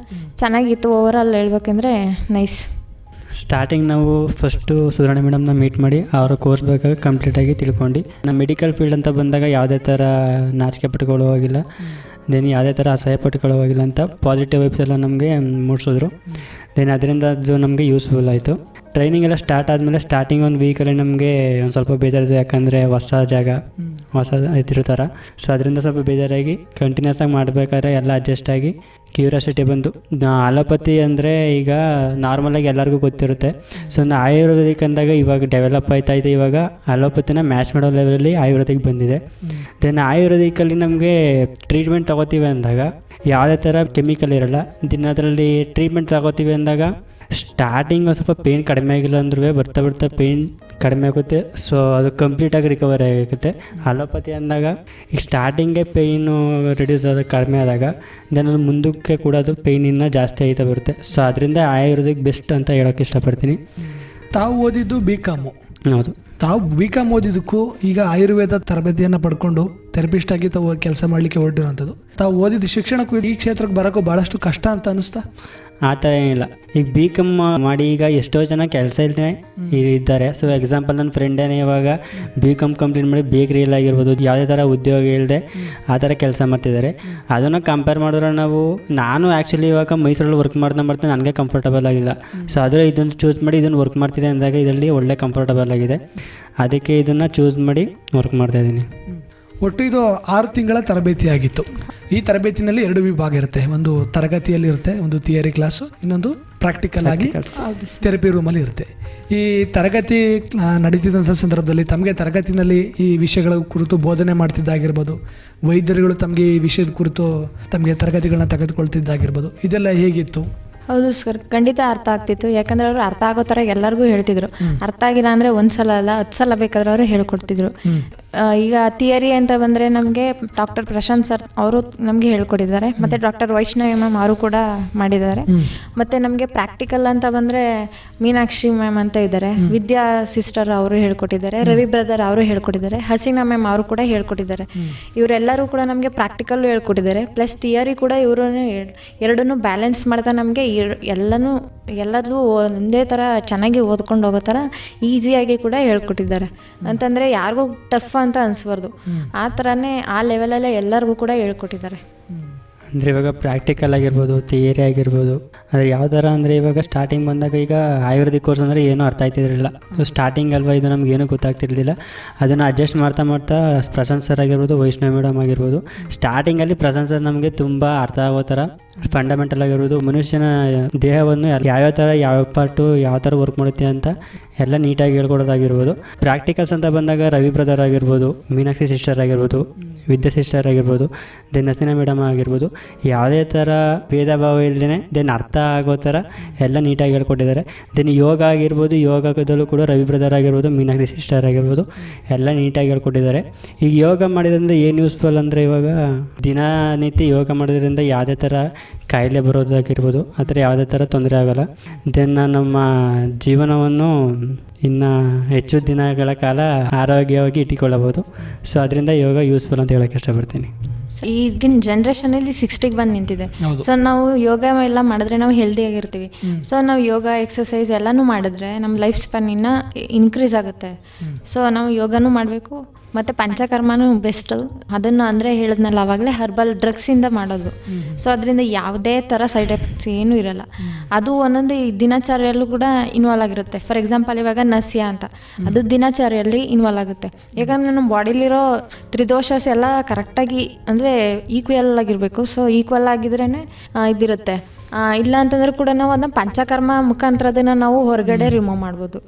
ಚೆನ್ನಾಗಿತ್ತು. ಓವರಾಲ್ ಹೇಳ್ಬೇಕಂದ್ರೆ ನೈಸ್. ಸ್ಟಾರ್ಟಿಂಗ್ ನಾವು ಫಸ್ಟು ಸುಧಾರಣೆ ಮೇಡಮ್ನ ಮೀಟ್ ಮಾಡಿ ಅವರ ಕೋರ್ಸ್ ಬೇಕಾಗಿ ಕಂಪ್ಲೀಟಾಗಿ ತಿಳ್ಕೊಂಡು, ನಮ್ಮ ಮೆಡಿಕಲ್ ಫೀಲ್ಡ್ ಅಂತ ಬಂದಾಗ ಯಾವುದೇ ಥರ ನಾಚಿಕೆ ಪಟ್ಕೊಳ್ಳೋವಾಗಿಲ್ಲ, ದೆನ್ ಯಾವುದೇ ಥರ ಅಸಹ್ಯ ಪಟ್ಕೊಳ್ಳೋವಾಗಿಲ್ಲ ಅಂತ ಪಾಸಿಟಿವ್ ವೈಬ್ಸ್ ಎಲ್ಲ ನಮಗೆ ಮೂಡಿಸಿದ್ರು. ದೆನ್ ಅದರಿಂದ ಅದು ನಮಗೆ ಯೂಸ್ಫುಲ್ ಆಯಿತು. ಟ್ರೈನಿಂಗ್ ಎಲ್ಲ ಸ್ಟಾರ್ಟ್ ಆದಮೇಲೆ ಸ್ಟಾರ್ಟಿಂಗ್ ಒಂದು ವೀಕಲ್ಲಿ ನಮಗೆ ಒಂದು ಸ್ವಲ್ಪ ಬೇಜಾರಿದೆ, ಯಾಕಂದರೆ ಹೊಸ ಜಾಗ ಹೊಸ ಇದಿರ್ತಾರ. ಸೊ ಅದರಿಂದ ಸ್ವಲ್ಪ ಬೇಜಾರಾಗಿ ಕಂಟಿನ್ಯೂಸ್ ಆಗಿ ಮಾಡಬೇಕಾದ್ರೆ ಎಲ್ಲ ಅಡ್ಜಸ್ಟ್ ಆಗಿ ಕ್ಯೂರಿಯಾಸಿಟಿ ಬಂತು. ಅಲೋಪತಿ ಅಂದರೆ ಈಗ ನಾರ್ಮಲಾಗಿ ಎಲ್ಲರಿಗೂ ಗೊತ್ತಿರುತ್ತೆ. ಸೊ ಆಯುರ್ವೇದಿಕ್ ಅಂದಾಗ ಇವಾಗ ಡೆವಲಪ್ ಆಯ್ತಾಯಿದೆ. ಇವಾಗ ಅಲೋಪತಿನ ಮ್ಯಾಚ್ ಮಾಡೋ ಲೆವೆಲಲ್ಲಿ ಆಯುರ್ವೇದಿಕ್ ಬಂದಿದೆ. ದೆನ್ ಆಯುರ್ವೇದಿಕಲ್ಲಿ ನಮಗೆ ಟ್ರೀಟ್ಮೆಂಟ್ ತೊಗೋತೀವಿ ಅಂದಾಗ ಯಾವುದೇ ಥರ ಕೆಮಿಕಲ್ ಇರೋಲ್ಲ. ಅದರಲ್ಲಿ ಟ್ರೀಟ್ಮೆಂಟ್ ತೊಗೋತೀವಿ ಅಂದಾಗ ಸ್ಟಾರ್ಟಿಂಗ್ ಸ್ವಲ್ಪ ಪೇಯ್ನ್ ಕಡಿಮೆ ಆಗಿಲ್ಲ ಅಂದ್ರೂ ಬರ್ತಾ ಬರ್ತಾ ಪೇಯ್ನ್ ಕಡಿಮೆ ಆಗುತ್ತೆ. ಸೊ ಅದು ಕಂಪ್ಲೀಟಾಗಿ ರಿಕವರಿ ಆಗುತ್ತೆ. ಅಲೋಪತಿ ಅಂದಾಗ ಈಗ ಸ್ಟಾರ್ಟಿಂಗೇ ಪೇಯ್ನು ರಿಡ್ಯೂಸ್ ಆದಾಗ ಕಡಿಮೆ ಆದಾಗ ದೆನ್ ಅದು ಮುಂದಕ್ಕೆ ಕೂಡ ಅದು ಪೇಯ್ನ್ ಇನ್ನೂ ಜಾಸ್ತಿ ಆಯ್ತಾ ಬರುತ್ತೆ. ಸೊ ಅದರಿಂದ ಆಯುರ್ವೇದಿಕ್ ಬೆಸ್ಟ್ ಅಂತ ಹೇಳೋಕ್ಕೆ ಇಷ್ಟಪಡ್ತೀನಿ. ತಾವು ಓದಿದ್ದು BCom. ಹೌದು. ತಾವು BCom ಓದಿದ್ದಕ್ಕೂ ಈಗ ಆಯುರ್ವೇದ ತರಬೇತಿಯನ್ನು ಪಡ್ಕೊಂಡು ಥೆರಪಿಸ್ಟ್ ಆಗಿ ತಾವು ಕೆಲಸ ಮಾಡಲಿಕ್ಕೆ ಹೊರಟಿರೋಂಥದ್ದು, ತಾವು ಓದಿದ ಶಿಕ್ಷಣಕ್ಕೂ ಈ ಕ್ಷೇತ್ರಕ್ಕೆ ಬರೋಕ್ಕೂ ಭಾಳಷ್ಟು ಕಷ್ಟ ಅಂತ ಅನ್ನಿಸ್ತಾ? ಆ ಥರ ಏನಿಲ್ಲ. ಈಗ B.Com ಮಾಡಿ ಈಗ ಎಷ್ಟೋ ಜನ ಕೆಲಸ ಇಲ್ಲದೆ ಇದ್ದಾರೆ. ಸೊ ಎಕ್ಸಾಂಪಲ್ ನನ್ನ ಫ್ರೆಂಡೇನೆ ಇವಾಗ B.Com ಕಂಪ್ಲೀಟ್ ಮಾಡಿ ಬೇಕ್ರಿಯಲ್ಲಾಗಿರ್ಬೋದು ಯಾವುದೇ ಥರ ಉದ್ಯೋಗ ಇಲ್ಲದೆ ಆ ಥರ ಕೆಲಸ ಮಾಡ್ತಿದ್ದಾರೆ. ಅದನ್ನು ಕಂಪೇರ್ ಮಾಡಿದ್ರೆ ನಾನು ಆ್ಯಕ್ಚುಲಿ ಇವಾಗ ಮೈಸೂರಲ್ಲಿ ವರ್ಕ್ ಮಾಡ್ತಾ ನನಗೆ ಕಂಫರ್ಟಬಲ್ ಆಗಿಲ್ಲ. ಸೊ ಆದರೆ ಇದನ್ನು ಚೂಸ್ ಮಾಡಿ ಇದನ್ನು ವರ್ಕ್ ಮಾಡ್ತಿದ್ದೆ ಅಂದಾಗ ಇದರಲ್ಲಿ ಒಳ್ಳೆ ಕಂಫರ್ಟಬಲ್ ಆಗಿದೆ. ಅದಕ್ಕೆ ಇದನ್ನು ಚೂಸ್ ಮಾಡಿ ವರ್ಕ್ ಮಾಡ್ತಾಯಿದ್ದೀನಿ. ಒಟ್ಟು ಇದು 6 ತಿಂಗಳ ತರಬೇತಿಯಾಗಿತ್ತು. ಈ ತರಬೇತಿನಲ್ಲಿ 2 ವಿಭಾಗ ಇರುತ್ತೆ. ಒಂದು ತರಗತಿಯಲ್ಲಿ ಇರುತ್ತೆ, ಒಂದು ಥಿಯರಿ ಕ್ಲಾಸು, ಇನ್ನೊಂದು ಪ್ರಾಕ್ಟಿಕಲ್ ಆಗಿ ಥೆರಪಿ ರೂಮಲ್ಲಿ ಇರುತ್ತೆ. ಈ ತರಗತಿ ನಡೀತಿದ್ದಂಥ ಸಂದರ್ಭದಲ್ಲಿ ತಮಗೆ ತರಗತಿನಲ್ಲಿ ಈ ವಿಷಯಗಳ ಕುರಿತು ಬೋಧನೆ ಮಾಡ್ತಿದ್ದಾಗಿರ್ಬೋದು, ವೈದ್ಯರುಗಳು ತಮಗೆ ಈ ವಿಷಯದ ಕುರಿತು ತಮಗೆ ತರಗತಿಗಳನ್ನ ತೆಗೆದುಕೊಳ್ತಿದ್ದಾಗಿರ್ಬೋದು, ಇದೆಲ್ಲ ಹೇಗಿತ್ತು? ಹೌದು ಸರ್, ಖಂಡಿತ ಅರ್ಥ ಆಗ್ತಿತ್ತು. ಯಾಕಂದ್ರೆ ಅವರು ಅರ್ಥ ಆಗೋ ಥರ ಎಲ್ಲರಿಗೂ ಹೇಳ್ತಿದ್ರು. ಅರ್ಥ ಆಗಿಲ್ಲ ಅಂದರೆ 1 ಸಲ ಅಲ್ಲ 10 ಸಲ ಬೇಕಾದ್ರೆ ಅವರು ಹೇಳ್ಕೊಡ್ತಿದ್ರು. ಈಗ ಥಿಯರಿ ಅಂತ ಬಂದರೆ ನಮಗೆ ಡಾಕ್ಟರ್ ಪ್ರಶಾಂತ್ ಸರ್ ಅವರು ನಮಗೆ ಹೇಳ್ಕೊಟ್ಟಿದ್ದಾರೆ, ಮತ್ತು ಡಾಕ್ಟರ್ ವೈಷ್ಣವಿ ಮ್ಯಾಮ್ ಅವರು ಕೂಡ ಮಾಡಿದ್ದಾರೆ. ಮತ್ತು ನಮಗೆ ಪ್ರಾಕ್ಟಿಕಲ್ ಅಂತ ಬಂದರೆ ಮೀನಾಕ್ಷಿ ಮ್ಯಾಮ್ ಅಂತ ಇದ್ದಾರೆ, ವಿದ್ಯಾ ಸಿಸ್ಟರ್ ಅವರು ಹೇಳ್ಕೊಟ್ಟಿದ್ದಾರೆ, ರವಿ ಬ್ರದರ್ ಅವರು ಹೇಳ್ಕೊಟ್ಟಿದ್ದಾರೆ, ಹಸೀನಾ ಮ್ಯಾಮ್ ಅವರು ಕೂಡ ಹೇಳ್ಕೊಟ್ಟಿದ್ದಾರೆ. ಇವರೆಲ್ಲರೂ ಕೂಡ ನಮಗೆ ಪ್ರಾಕ್ಟಿಕಲ್ಲು ಹೇಳ್ಕೊಟ್ಟಿದ್ದಾರೆ, ಪ್ಲಸ್ ಥಿಯರಿ ಕೂಡ ಇವರು ಎರಡನ್ನೂ ಬ್ಯಾಲೆನ್ಸ್ ಮಾಡ್ತಾ ನಮಗೆ ಎಲ್ಲದೂ ಒಂದೇ ಥರ ಚೆನ್ನಾಗಿ ಓದ್ಕೊಂಡು ಹೋಗೋ ಥರ ಈಸಿಯಾಗಿ ಕೂಡ ಹೇಳ್ಕೊಟ್ಟಿದ್ದಾರೆ. ಅಂತಂದರೆ ಯಾರಿಗೂ ಟಫ್ ಅಂತ ಅನಿಸ್ಬಾರ್ದು, ಆ ಥರನೇ ಆ ಲೆವೆಲಲ್ಲೇ ಎಲ್ಲರಿಗೂ ಕೂಡ ಹೇಳ್ಕೊಟ್ಟಿದ್ದಾರೆ. ಅಂದರೆ ಇವಾಗ ಪ್ರಾಕ್ಟಿಕಲ್ ಆಗಿರ್ಬೋದು, ಥಿಯರಿ ಆಗಿರ್ಬೋದು, ಅಂದರೆ ಯಾವ ಥರ ಅಂದರೆ ಇವಾಗ ಸ್ಟಾರ್ಟಿಂಗ್ ಬಂದಾಗ ಈಗ ಆಯುರ್ವೇದಿಕ್ ಕೋರ್ಸ್ ಅಂದರೆ ಏನೂ ಅರ್ಥ ಆಗ್ತಿರಲಿಲ್ಲ. ಸೊ ಸ್ಟಾರ್ಟಿಂಗ್ ಅಲ್ವಾ, ಇದು ನಮಗೇನು ಗೊತ್ತಾಗ್ತಿರ್ಲಿಲ್ಲ. ಅದನ್ನು ಅಡ್ಜಸ್ಟ್ ಮಾಡ್ತಾ ಪ್ರಶಾಂತ್ ಸರ್ ಆಗಿರ್ಬೋದು, ವೈಷ್ಣವಿ ಮೇಡಮ್ ಆಗಿರ್ಬೋದು, ಸ್ಟಾರ್ಟಿಂಗಲ್ಲಿ ಪ್ರಶಾಂತ್ ಸರ್ ನಮಗೆ ತುಂಬ ಅರ್ಥ ಆಗೋ ಥರ ಫಂಡಮೆಂಟಲ್ ಆಗಿರ್ಬೋದು, ಮನುಷ್ಯನ ದೇಹವನ್ನು ಯಾವ್ಯಾವ ಥರ ಯಾವ ಪಾರ್ಟು ಯಾವ ಥರ ವರ್ಕ್ ಮಾಡುತ್ತೆ ಅಂತ ಎಲ್ಲ ನೀಟಾಗಿ ಹೇಳ್ಕೊಡೋದಾಗಿರ್ಬೋದು. ಪ್ರಾಕ್ಟಿಕಲ್ಸ್ ಅಂತ ಬಂದಾಗ ರವಿ ಬ್ರದರ್ ಆಗಿರ್ಬೋದು, ಮೀನಾಕ್ಷಿ ಸಿಸ್ಟರ್ ಆಗಿರ್ಬೋದು, ವಿದ್ಯಾ ಸಿಸ್ಟರ್ ಆಗಿರ್ಬೋದು, ದೆನ್ ಹಸೀನಾ ಮೇಡಮ್ ಆಗಿರ್ಬೋದು, ಯಾವುದೇ ಥರ ಭೇದ ಭಾವ ಇಲ್ಲದೇ ದೆನ್ ಅರ್ಥ ಆಗೋ ಥರ ಎಲ್ಲ ನೀಟಾಗಿ ಹೇಳ್ಕೊಟ್ಟಿದ್ದಾರೆ. ದೆನ್ ಯೋಗ ಆಗಿರ್ಬೋದು, ಯೋಗದಲ್ಲೂ ಕೂಡ ರವಿ ಬ್ರದರ್ ಆಗಿರ್ಬೋದು, ಮೀನಾಕ್ಷಿ ಸಿಸ್ಟರ್ ಆಗಿರ್ಬೋದು, ಎಲ್ಲ ನೀಟಾಗಿ ಹೇಳ್ಕೊಟ್ಟಿದ್ದಾರೆ. ಈಗ ಯೋಗ ಮಾಡಿದ್ರಿಂದ ಏನು ಯೂಸ್ಫುಲ್ ಅಂದರೆ ಇವಾಗ ದಿನನಿತ್ಯ ಯೋಗ ಮಾಡೋದ್ರಿಂದ ಯಾವುದೇ ಥರ ಕಾಯಿಲೆ ಬರೋದಾಗಿರ್ಬೋದು ಆ ಥರ ಯಾವುದೇ ಥರ ತೊಂದರೆ ಆಗೋಲ್ಲ. ದೆನ್ ನಮ್ಮ ಜೀವನವನ್ನು ಇನ್ನು ಹೆಚ್ಚು ದಿನಗಳ ಕಾಲ ಆರೋಗ್ಯವಾಗಿ ಇಟ್ಟುಕೊಳ್ಳಬಹುದು. ಸೊ ಅದರಿಂದ ಯೋಗ ಯೂಸ್ಫುಲ್ ಅಂತ ಹೇಳೋಕ್ಕೆ ಇಷ್ಟಪಡ್ತೀನಿ. ಈಗಿನ ಜನ್ರೇಷನಲ್ಲಿ 60ಗೆ ಬಂದು ನಿಂತಿದೆ. ಸೊ ನಾವು ಯೋಗ ಎಲ್ಲ ಮಾಡಿದ್ರೆ ನಾವು ಹೆಲ್ದಿಯಾಗಿರ್ತೀವಿ. ಸೊ ನಾವು ಯೋಗ ಎಕ್ಸಸೈಸ್ ಎಲ್ಲನೂ ಮಾಡಿದ್ರೆ ನಮ್ಮ ಲೈಫ್ ಸ್ಪ್ಯಾನ್ ಇನ್ನೂ ಇನ್ಕ್ರೀಸ್ ಆಗುತ್ತೆ. ಸೊ ನಾವು ಯೋಗನೂ ಮಾಡಬೇಕು, ಮತ್ತು ಪಂಚಕರ್ಮನೂ ಬೆಸ್ಟು. ಅದನ್ನು ಅಂದರೆ ಹೇಳಿದ್ನಲ್ಲ ಆವಾಗಲೇ, ಹರ್ಬಲ್ ಡ್ರಗ್ಸಿಂದ ಮಾಡೋದು. ಸೊ ಅದರಿಂದ ಯಾವುದೇ ಥರ ಸೈಡ್ ಎಫೆಕ್ಟ್ಸ್ ಏನೂ ಇರೋಲ್ಲ. ಅದು ಒಂದೊಂದು ಈ ದಿನಚರಿಯಲ್ಲೂ ಕೂಡ ಇನ್ವಾಲ್ವ್ ಆಗಿರುತ್ತೆ. ಫಾರ್ ಎಕ್ಸಾಂಪಲ್ ಇವಾಗ ನಸ್ಯ ಅಂತ, ಅದು ದಿನಚರಿಯಲ್ಲಿ ಇನ್ವಾಲ್ವ್ ಆಗುತ್ತೆ. ಯಾಕಂದರೆ ನಮ್ಮ ಬಾಡಿಲಿರೋ ತ್ರಿದೋಷಸ್ ಎಲ್ಲ ಕರೆಕ್ಟಾಗಿ ಅಂದರೆ ಈಕ್ವಲ್ ಆಗಿರಬೇಕು. ಸೊ ಈಕ್ವಲ್ ಆಗಿದ್ರೇ ಇದಿರುತ್ತೆ. ಇಲ್ಲ ಅಂತಂದ್ರೆ ಕೂಡ ನಾವು ಅದನ್ನ ಪಂಚಕರ್ಮ ಮುಖಾಂತರ ಅದನ್ನು ನಾವು ಹೊರಗಡೆ ರಿಮೂವ್ ಮಾಡ್ಬೋದು.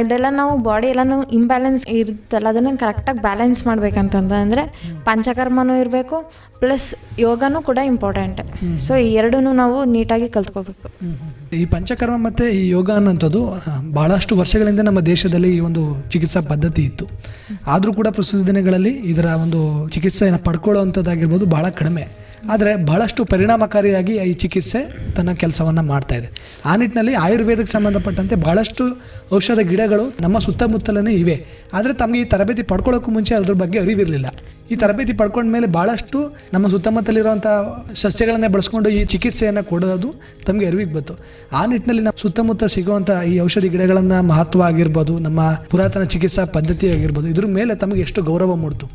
ಇದೆಲ್ಲ ನಾವು ಬಾಡಿ ಎಲ್ಲನೂ ಇಂಬ್ಯಾಲೆನ್ಸ್ ಇರುತ್ತಲ್ಲ, ಅದನ್ನು ಕರೆಕ್ಟಾಗಿ ಬ್ಯಾಲೆನ್ಸ್ ಮಾಡ್ಬೇಕಂತಂದರೆ ಪಂಚಕರ್ಮನೂ ಇರಬೇಕು, ಪ್ಲಸ್ ಯೋಗನೂ ಕೂಡ ಇಂಪಾರ್ಟೆಂಟ್. ಸೊ ಈ ಎರಡೂ ನಾವು ನೀಟಾಗಿ ಕಲ್ತ್ಕೋಬೇಕು. ಈ ಪಂಚಕರ್ಮ ಮತ್ತು ಈ ಯೋಗ ಅನ್ನೋಂಥದ್ದು ಭಾಳಷ್ಟು ವರ್ಷಗಳಿಂದ ನಮ್ಮ ದೇಶದಲ್ಲಿ ಈ ಒಂದು ಚಿಕಿತ್ಸಾ ಪದ್ಧತಿ ಇತ್ತು. ಆದರೂ ಕೂಡ ಪ್ರಸ್ತುತ ದಿನಗಳಲ್ಲಿ ಇದರ ಒಂದು ಚಿಕಿತ್ಸೆಯನ್ನು ಪಡ್ಕೊಳ್ಳೋವಂಥದ್ದಾಗಿರ್ಬೋದು ಭಾಳ ಕಡಿಮೆ. ಆದರೆ ಬಹಳಷ್ಟು ಪರಿಣಾಮಕಾರಿಯಾಗಿ ಈ ಚಿಕಿತ್ಸೆ ತನ್ನ ಕೆಲಸವನ್ನು ಮಾಡ್ತಾ ಇದೆ. ಆ ನಿಟ್ಟಿನಲ್ಲಿ ಆಯುರ್ವೇದಕ್ಕೆ ಸಂಬಂಧಪಟ್ಟಂತೆ ಭಾಳಷ್ಟು ಔಷಧ ಗಿಡಗಳು ನಮ್ಮ ಸುತ್ತಮುತ್ತಲೇ ಇವೆ. ಆದರೆ ತಮಗೆ ಈ ತರಬೇತಿ ಪಡ್ಕೊಳ್ಳೋಕ್ಕೂ ಮುಂಚೆ ಅದ್ರ ಬಗ್ಗೆ ಅರಿವಿರಲಿಲ್ಲ. ಈ ತರಬೇತಿ ಪಡ್ಕೊಂಡ್ಮೇಲೆ ಭಾಳಷ್ಟು ನಮ್ಮ ಸುತ್ತಮುತ್ತಲಿರುವಂಥ ಸಸ್ಯಗಳನ್ನೇ ಬಳಸ್ಕೊಂಡು ಈ ಚಿಕಿತ್ಸೆಯನ್ನು ಕೊಡೋದು ತಮಗೆ ಅರಿವಿಗೆ ಬಂತು. ಆ ನಿಟ್ಟಿನಲ್ಲಿ ನಮ್ಮ ಸುತ್ತಮುತ್ತ ಸಿಗುವಂಥ ಈ ಔಷಧಿ ಗಿಡಗಳನ್ನು ಮಹತ್ವ ಆಗಿರ್ಬೋದು, ನಮ್ಮ ಪುರಾತನ ಚಿಕಿತ್ಸಾ ಪದ್ಧತಿ ಆಗಿರ್ಬೋದು, ಇದ್ರ ಮೇಲೆ ತಮಗೆ ಎಷ್ಟು ಗೌರವ ಮೂಡ್ತು?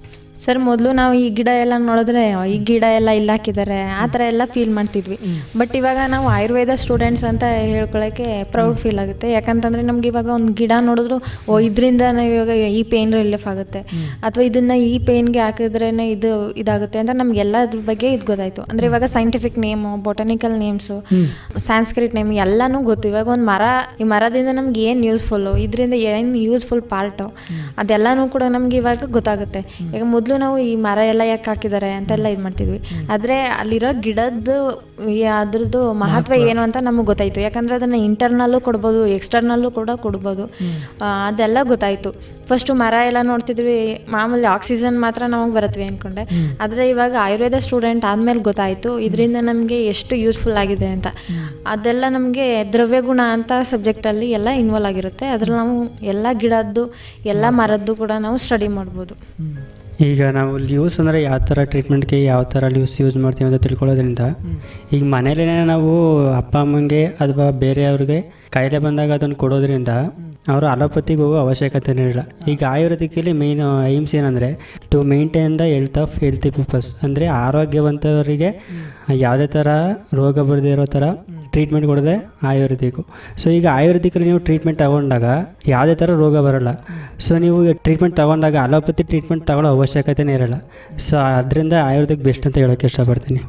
ಸರ್, ಮೊದಲು ನಾವು ಈ ಗಿಡ ಎಲ್ಲ ನೋಡಿದ್ರೆ ಈ ಗಿಡ ಎಲ್ಲ ಇಲ್ಲಿ ಹಾಕಿದ್ದಾರೆ ಆ ಥರ ಎಲ್ಲ ಫೀಲ್ ಮಾಡ್ತಿದ್ವಿ. ಬಟ್ ಇವಾಗ ನಾವು ಆಯುರ್ವೇದ ಸ್ಟೂಡೆಂಟ್ಸ್ ಅಂತ ಹೇಳ್ಕೊಳ್ಳೋಕ್ಕೆ ಪ್ರೌಡ್ ಫೀಲ್ ಆಗುತ್ತೆ. ಯಾಕಂತಂದರೆ ನಮ್ಗೆ ಇವಾಗ ಒಂದು ಗಿಡ ನೋಡಿದ್ರು ಇದರಿಂದ ನಾವು ಇವಾಗ ಈ ಪೇಯ್ನ್ ರಿಲೀಫ್ ಆಗುತ್ತೆ, ಅಥವಾ ಇದನ್ನು ಈ ಪೇಯ್ನ್ಗೆ ಹಾಕಿದ್ರೇ ಇದಾಗುತ್ತೆ ಅಂತ ನಮಗೆಲ್ಲ ಅದ್ರ ಬಗ್ಗೆ ಇದು ಗೊತ್ತಾಯಿತು. ಅಂದರೆ ಇವಾಗ scientific name, botanical names, Sanskrit name ಎಲ್ಲನೂ ಗೊತ್ತು. ಇವಾಗ ಒಂದು ಮರ, ಈ ಮರದಿಂದ ನಮ್ಗೆ ಏನು ಯೂಸ್ಫುಲ್ಲು, ಇದರಿಂದ ಏನು ಯೂಸ್ಫುಲ್ ಪಾರ್ಟು, ಅದೆಲ್ಲನೂ ಕೂಡ ನಮ್ಗೆ ಇವಾಗ ಗೊತ್ತಾಗುತ್ತೆ. ಈಗ ಮೊದಲು ನಾವು ಈ ಮರ ಎಲ್ಲ ಯಾಕೆ ಹಾಕಿದ್ದಾರೆ ಅಂತೆಲ್ಲ ಇದು ಮಾಡ್ತಿದ್ವಿ. ಆದರೆ ಅಲ್ಲಿರೋ ಗಿಡದ್ದು ಅದ್ರದ್ದು ಮಹತ್ವ ಏನು ಅಂತ ನಮಗೆ ಗೊತ್ತಾಯಿತು. ಯಾಕಂದರೆ ಅದನ್ನು ಇಂಟರ್ನಲ್ಲೂ ಕೊಡ್ಬೋದು, ಎಕ್ಸ್ಟರ್ನಲ್ಲೂ ಕೂಡ ಕೊಡ್ಬೋದು. ಅದೆಲ್ಲ ಗೊತ್ತಾಯಿತು. ಫಸ್ಟು ಮರ ಎಲ್ಲ ನೋಡ್ತಿದ್ವಿ, ಮಾಮೂಲಿ ಆಕ್ಸಿಜನ್ ಮಾತ್ರ ನಮಗೆ ಬರುತ್ತವೆ ಅಂದ್ಕೊಂಡೆ. ಆದರೆ ಇವಾಗ ಆಯುರ್ವೇದ ಸ್ಟೂಡೆಂಟ್ ಆದಮೇಲೆ ಗೊತ್ತಾಯಿತು ಇದರಿಂದ ನಮಗೆ ಎಷ್ಟು ಯೂಸ್ಫುಲ್ ಆಗಿದೆ ಅಂತ. ಅದೆಲ್ಲ ನಮಗೆ ದ್ರವ್ಯಗುಣ ಅಂತ ಸಬ್ಜೆಕ್ಟಲ್ಲಿ ಎಲ್ಲ ಇನ್ವಾಲ್ವ್ ಆಗಿರುತ್ತೆ. ಅದ್ರಲ್ಲಿ ನಾವು ಎಲ್ಲ ಗಿಡದ್ದು ಎಲ್ಲ ಮರದ್ದು ಕೂಡ ನಾವು ಸ್ಟಡಿ ಮಾಡ್ಬೋದು. ಈಗ ನಾವು ಲೀವ್ಸ್ ಅಂದರೆ ಯಾವ ಥರ ಟ್ರೀಟ್ಮೆಂಟ್ಗೆ ಯಾವ ಥರ ಲೀವ್ಸ್ ಯೂಸ್ ಮಾಡ್ತೀವಿ ಅಂತ ತಿಳ್ಕೊಳ್ಳೋದ್ರಿಂದ ಈಗ ಮನೇಲೇ ನಾವು ಅಪ್ಪ ಅಮ್ಮಂಗೆ ಅಥವಾ ಬೇರೆಯವ್ರಿಗೆ ಕಾಯಿಲೆ ಬಂದಾಗ ಅದನ್ನು ಕೊಡೋದ್ರಿಂದ ಅವರು ಅಲೋಪತಿಗೆ ಹೋಗೋ ಅವಶ್ಯಕತೆನೇ ಇಲ್ಲ. ಈಗ ಆಯುರ್ವೇದಿಕಲ್ಲಿ ಮೇನ್ ಏಮ್ಸ್ ಏನಂದರೆ to maintain the health of healthy peoples, ಅಂದರೆ ಆರೋಗ್ಯವಂತವರಿಗೆ ಯಾವುದೇ ಥರ ರೋಗ ಬರದೇ ಇರೋ ಥರ ಟ್ರೀಟ್ಮೆಂಟ್ ಕೊಡೋದೆ ಆಯುರ್ವೇದಿಕ್ಕು. ಸೊ ಈಗ ಆಯುರ್ವೇದಿಕಲ್ಲಿ ನೀವು ಟ್ರೀಟ್ಮೆಂಟ್ ತಗೊಂಡಾಗ ಯಾವುದೇ ಥರ ರೋಗ ಬರೋಲ್ಲ. ಸೊ ನೀವು ಟ್ರೀಟ್ಮೆಂಟ್ ತೊಗೊಂಡಾಗ ಅಲೋಪತಿ ಟ್ರೀಟ್ಮೆಂಟ್ ತಗೊಳ್ಳೋ ಅವಶ್ಯಕತೆನೇ ಇರೋಲ್ಲ. ಸೊ ಅದರಿಂದ ಆಯುರ್ವೇದಿಕ್ ಬೆಸ್ಟ್ ಅಂತ ಹೇಳೋಕ್ಕೆ ಇಷ್ಟಪಡ್ತೀನಿ.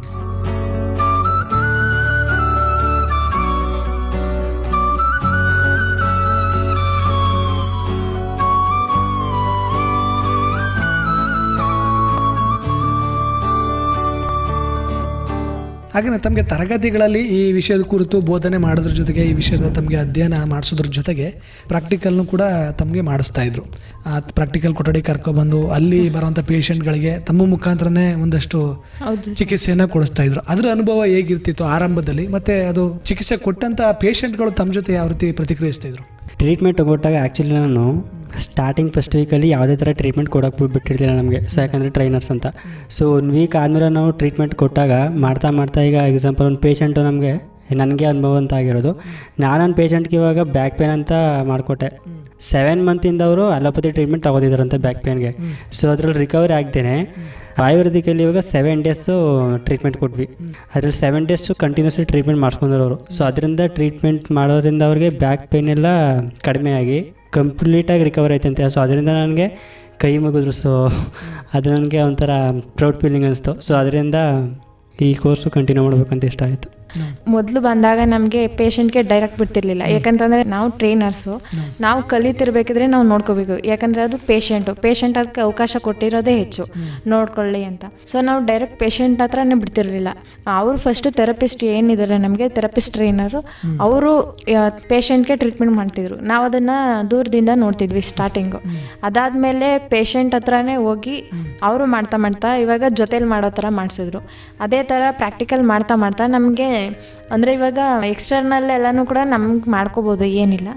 ಹಾಗೆಯೇ ತಮಗೆ ತರಗತಿಗಳಲ್ಲಿ ಈ ವಿಷಯದ ಕುರಿತು ಬೋಧನೆ ಮಾಡೋದ್ರ ಜೊತೆಗೆ ಈ ವಿಷಯದ ತಮಗೆ ಅಧ್ಯಯನ ಮಾಡಿಸೋದ್ರ ಜೊತೆಗೆ ಪ್ರಾಕ್ಟಿಕಲ್ನು ಕೂಡ ತಮಗೆ ಮಾಡಿಸ್ತಾ ಇದ್ರು. ಆ ಪ್ರಾಕ್ಟಿಕಲ್ ಕೊಠಡಿ ಕರ್ಕೊಬಂದು ಅಲ್ಲಿ ಬರುವಂಥ ಪೇಷಂಟ್ಗಳಿಗೆ ತಮ್ಮ ಮುಖಾಂತರನೇ ಒಂದಷ್ಟು ಚಿಕಿತ್ಸೆಯನ್ನು ಕೊಡಿಸ್ತಾ ಇದ್ರು. ಅದರ ಅನುಭವ ಹೇಗಿರ್ತಿತ್ತು ಆರಂಭದಲ್ಲಿ, ಮತ್ತು ಅದು ಚಿಕಿತ್ಸೆ ಕೊಟ್ಟಂಥ ಪೇಷಂಟ್ಗಳು ತಮ್ಮ ಜೊತೆ ಯಾವ ರೀತಿ ಪ್ರತಿಕ್ರಿಯಿಸ್ತಾ ಇದ್ರು? ಟ್ರೀಟ್ಮೆಂಟ್ ಕೊಟ್ಟಾಗ ಆ್ಯಕ್ಚುಲಿ ನಾನು ಸ್ಟಾರ್ಟಿಂಗ್ ಫಸ್ಟ್ ವೀಕಲ್ಲಿ ಯಾವುದೇ ಥರ ಟ್ರೀಟ್ಮೆಂಟ್ ಕೊಡೋಕೆ ಬಿಟ್ಟಿರ್ಲಿಲ್ಲ ನಮಗೆ. ಸೊ ಯಾಕಂದರೆ ಟ್ರೈನರ್ಸ್ ಅಂತ. ಸೊ 1 ವೀಕ್ ಆದಮೇಲೆ ನಾವು ಟ್ರೀಟ್ಮೆಂಟ್ ಕೊಟ್ಟಾಗ ಮಾಡ್ತಾ ಈಗ ಎಕ್ಸಾಂಪಲ್ ಒಂದು ಪೇಷಂಟು ನನಗೆ ಅನುಭವ ಅಂತ ಆಗಿರೋದು, ನಾನೊಂದು ಪೇಷಂಟ್ಗೆ ಇವಾಗ ಬ್ಯಾಕ್ ಪೇನ್ ಅಂತ ಮಾಡಿಕೊಟ್ಟೆ. 7 ಮಂತಿಂದ ಅವರು ಅಲೋಪತಿ ಟ್ರೀಟ್ಮೆಂಟ್ ತೊಗೋತಿದ್ದಾರಂತೆ ಬ್ಯಾಕ್ ಪೇನ್ಗೆ. ಸೊ ಅದರಲ್ಲಿ ರಿಕವರಿ ಆಗ್ತೇನೆ ಆಯುರ್ವೇದಿಕಲ್ಲಿ ಇವಾಗ 7 ಡೇಸು ಟ್ರೀಟ್ಮೆಂಟ್ ಕೊಟ್ವಿ. ಅದರಲ್ಲಿ 7 ಡೇಸು ಕಂಟಿನ್ಯೂಸ್ಲಿ ಟ್ರೀಟ್ಮೆಂಟ್ ಮಾಡಿಸ್ಕೊಂಡ್ರು ಅವರು. ಸೊ ಅದರಿಂದ ಟ್ರೀಟ್ಮೆಂಟ್ ಮಾಡೋದ್ರಿಂದ ಅವ್ರಿಗೆ ಬ್ಯಾಕ್ ಪೇನ್ ಎಲ್ಲ ಕಡಿಮೆ ಆಗಿ ಕಂಪ್ಲೀಟಾಗಿ ರಿಕವರ್ ಆಯ್ತಂತೆ. ಸೊ ಅದರಿಂದ ನನಗೆ ಕೈ ಮುಗಿದ್ರು. ಸೊ ಅದು ನನಗೆ ಒಂಥರ ಪ್ರೌಡ್ ಫೀಲಿಂಗ್ ಅನಿಸ್ತು. ಸೊ ಅದರಿಂದ ಈ ಕೋರ್ಸು ಕಂಟಿನ್ಯೂ ಮಾಡ್ಬೇಕಂತ ಇಷ್ಟ ಆಯಿತು. ಮೊದಲು ಬಂದಾಗ ನಮಗೆ ಪೇಷಂಟ್ಗೆ ಡೈರೆಕ್ಟ್ ಬಿಡ್ತಿರ್ಲಿಲ್ಲ. ಯಾಕಂತಂದರೆ ನಾವು ಟ್ರೈನರ್ಸು, ನಾವು ಕಲಿತಿರ್ಬೇಕಿದ್ರೆ ನಾವು ನೋಡ್ಕೋಬೇಕು. ಯಾಕಂದರೆ ಅದು ಪೇಷಂಟ್ ಅದಕ್ಕೆ ಅವಕಾಶ ಕೊಟ್ಟಿರೋದೇ ಹೆಚ್ಚು ನೋಡ್ಕೊಳ್ಳಿ ಅಂತ. ಸೊ ನಾವು ಡೈರೆಕ್ಟ್ ಪೇಷಂಟ್ ಹತ್ರನೇ ಬಿಡ್ತಿರ್ಲಿಲ್ಲ. ಅವರು ಫಸ್ಟು ಥೆರಪಿಸ್ಟ್ ಏನಿದ್ದಾರೆ ನಮಗೆ ಥೆರಪಿಸ್ಟ್ ಟ್ರೈನರು, ಅವರು ಪೇಷಂಟ್ಗೆ ಟ್ರೀಟ್ಮೆಂಟ್ ಮಾಡ್ತಿದ್ರು. ನಾವು ಅದನ್ನು ದೂರದಿಂದ ನೋಡ್ತಿದ್ವಿ ಸ್ಟಾರ್ಟಿಂಗು. ಅದಾದಮೇಲೆ ಪೇಷಂಟ್ ಹತ್ರನೇ ಹೋಗಿ ಅವರು ಮಾಡ್ತಾ ಇವಾಗ ಜೊತೇಲಿ ಮಾಡೋ ಥರ ಮಾಡಿಸಿದ್ರು. ಅದೇ ಥರ ಪ್ರಾಕ್ಟಿಕಲ್ ಮಾಡ್ತಾ ನಮಗೆ ಅಂದರೆ ಇವಾಗ ಎಕ್ಸ್ಟರ್ನಲ್ ಎಲ್ಲನೂ ಕೂಡ ನಮ್ಗೆ ಮಾಡ್ಕೋಬೋದು, ಏನಿಲ್ಲ.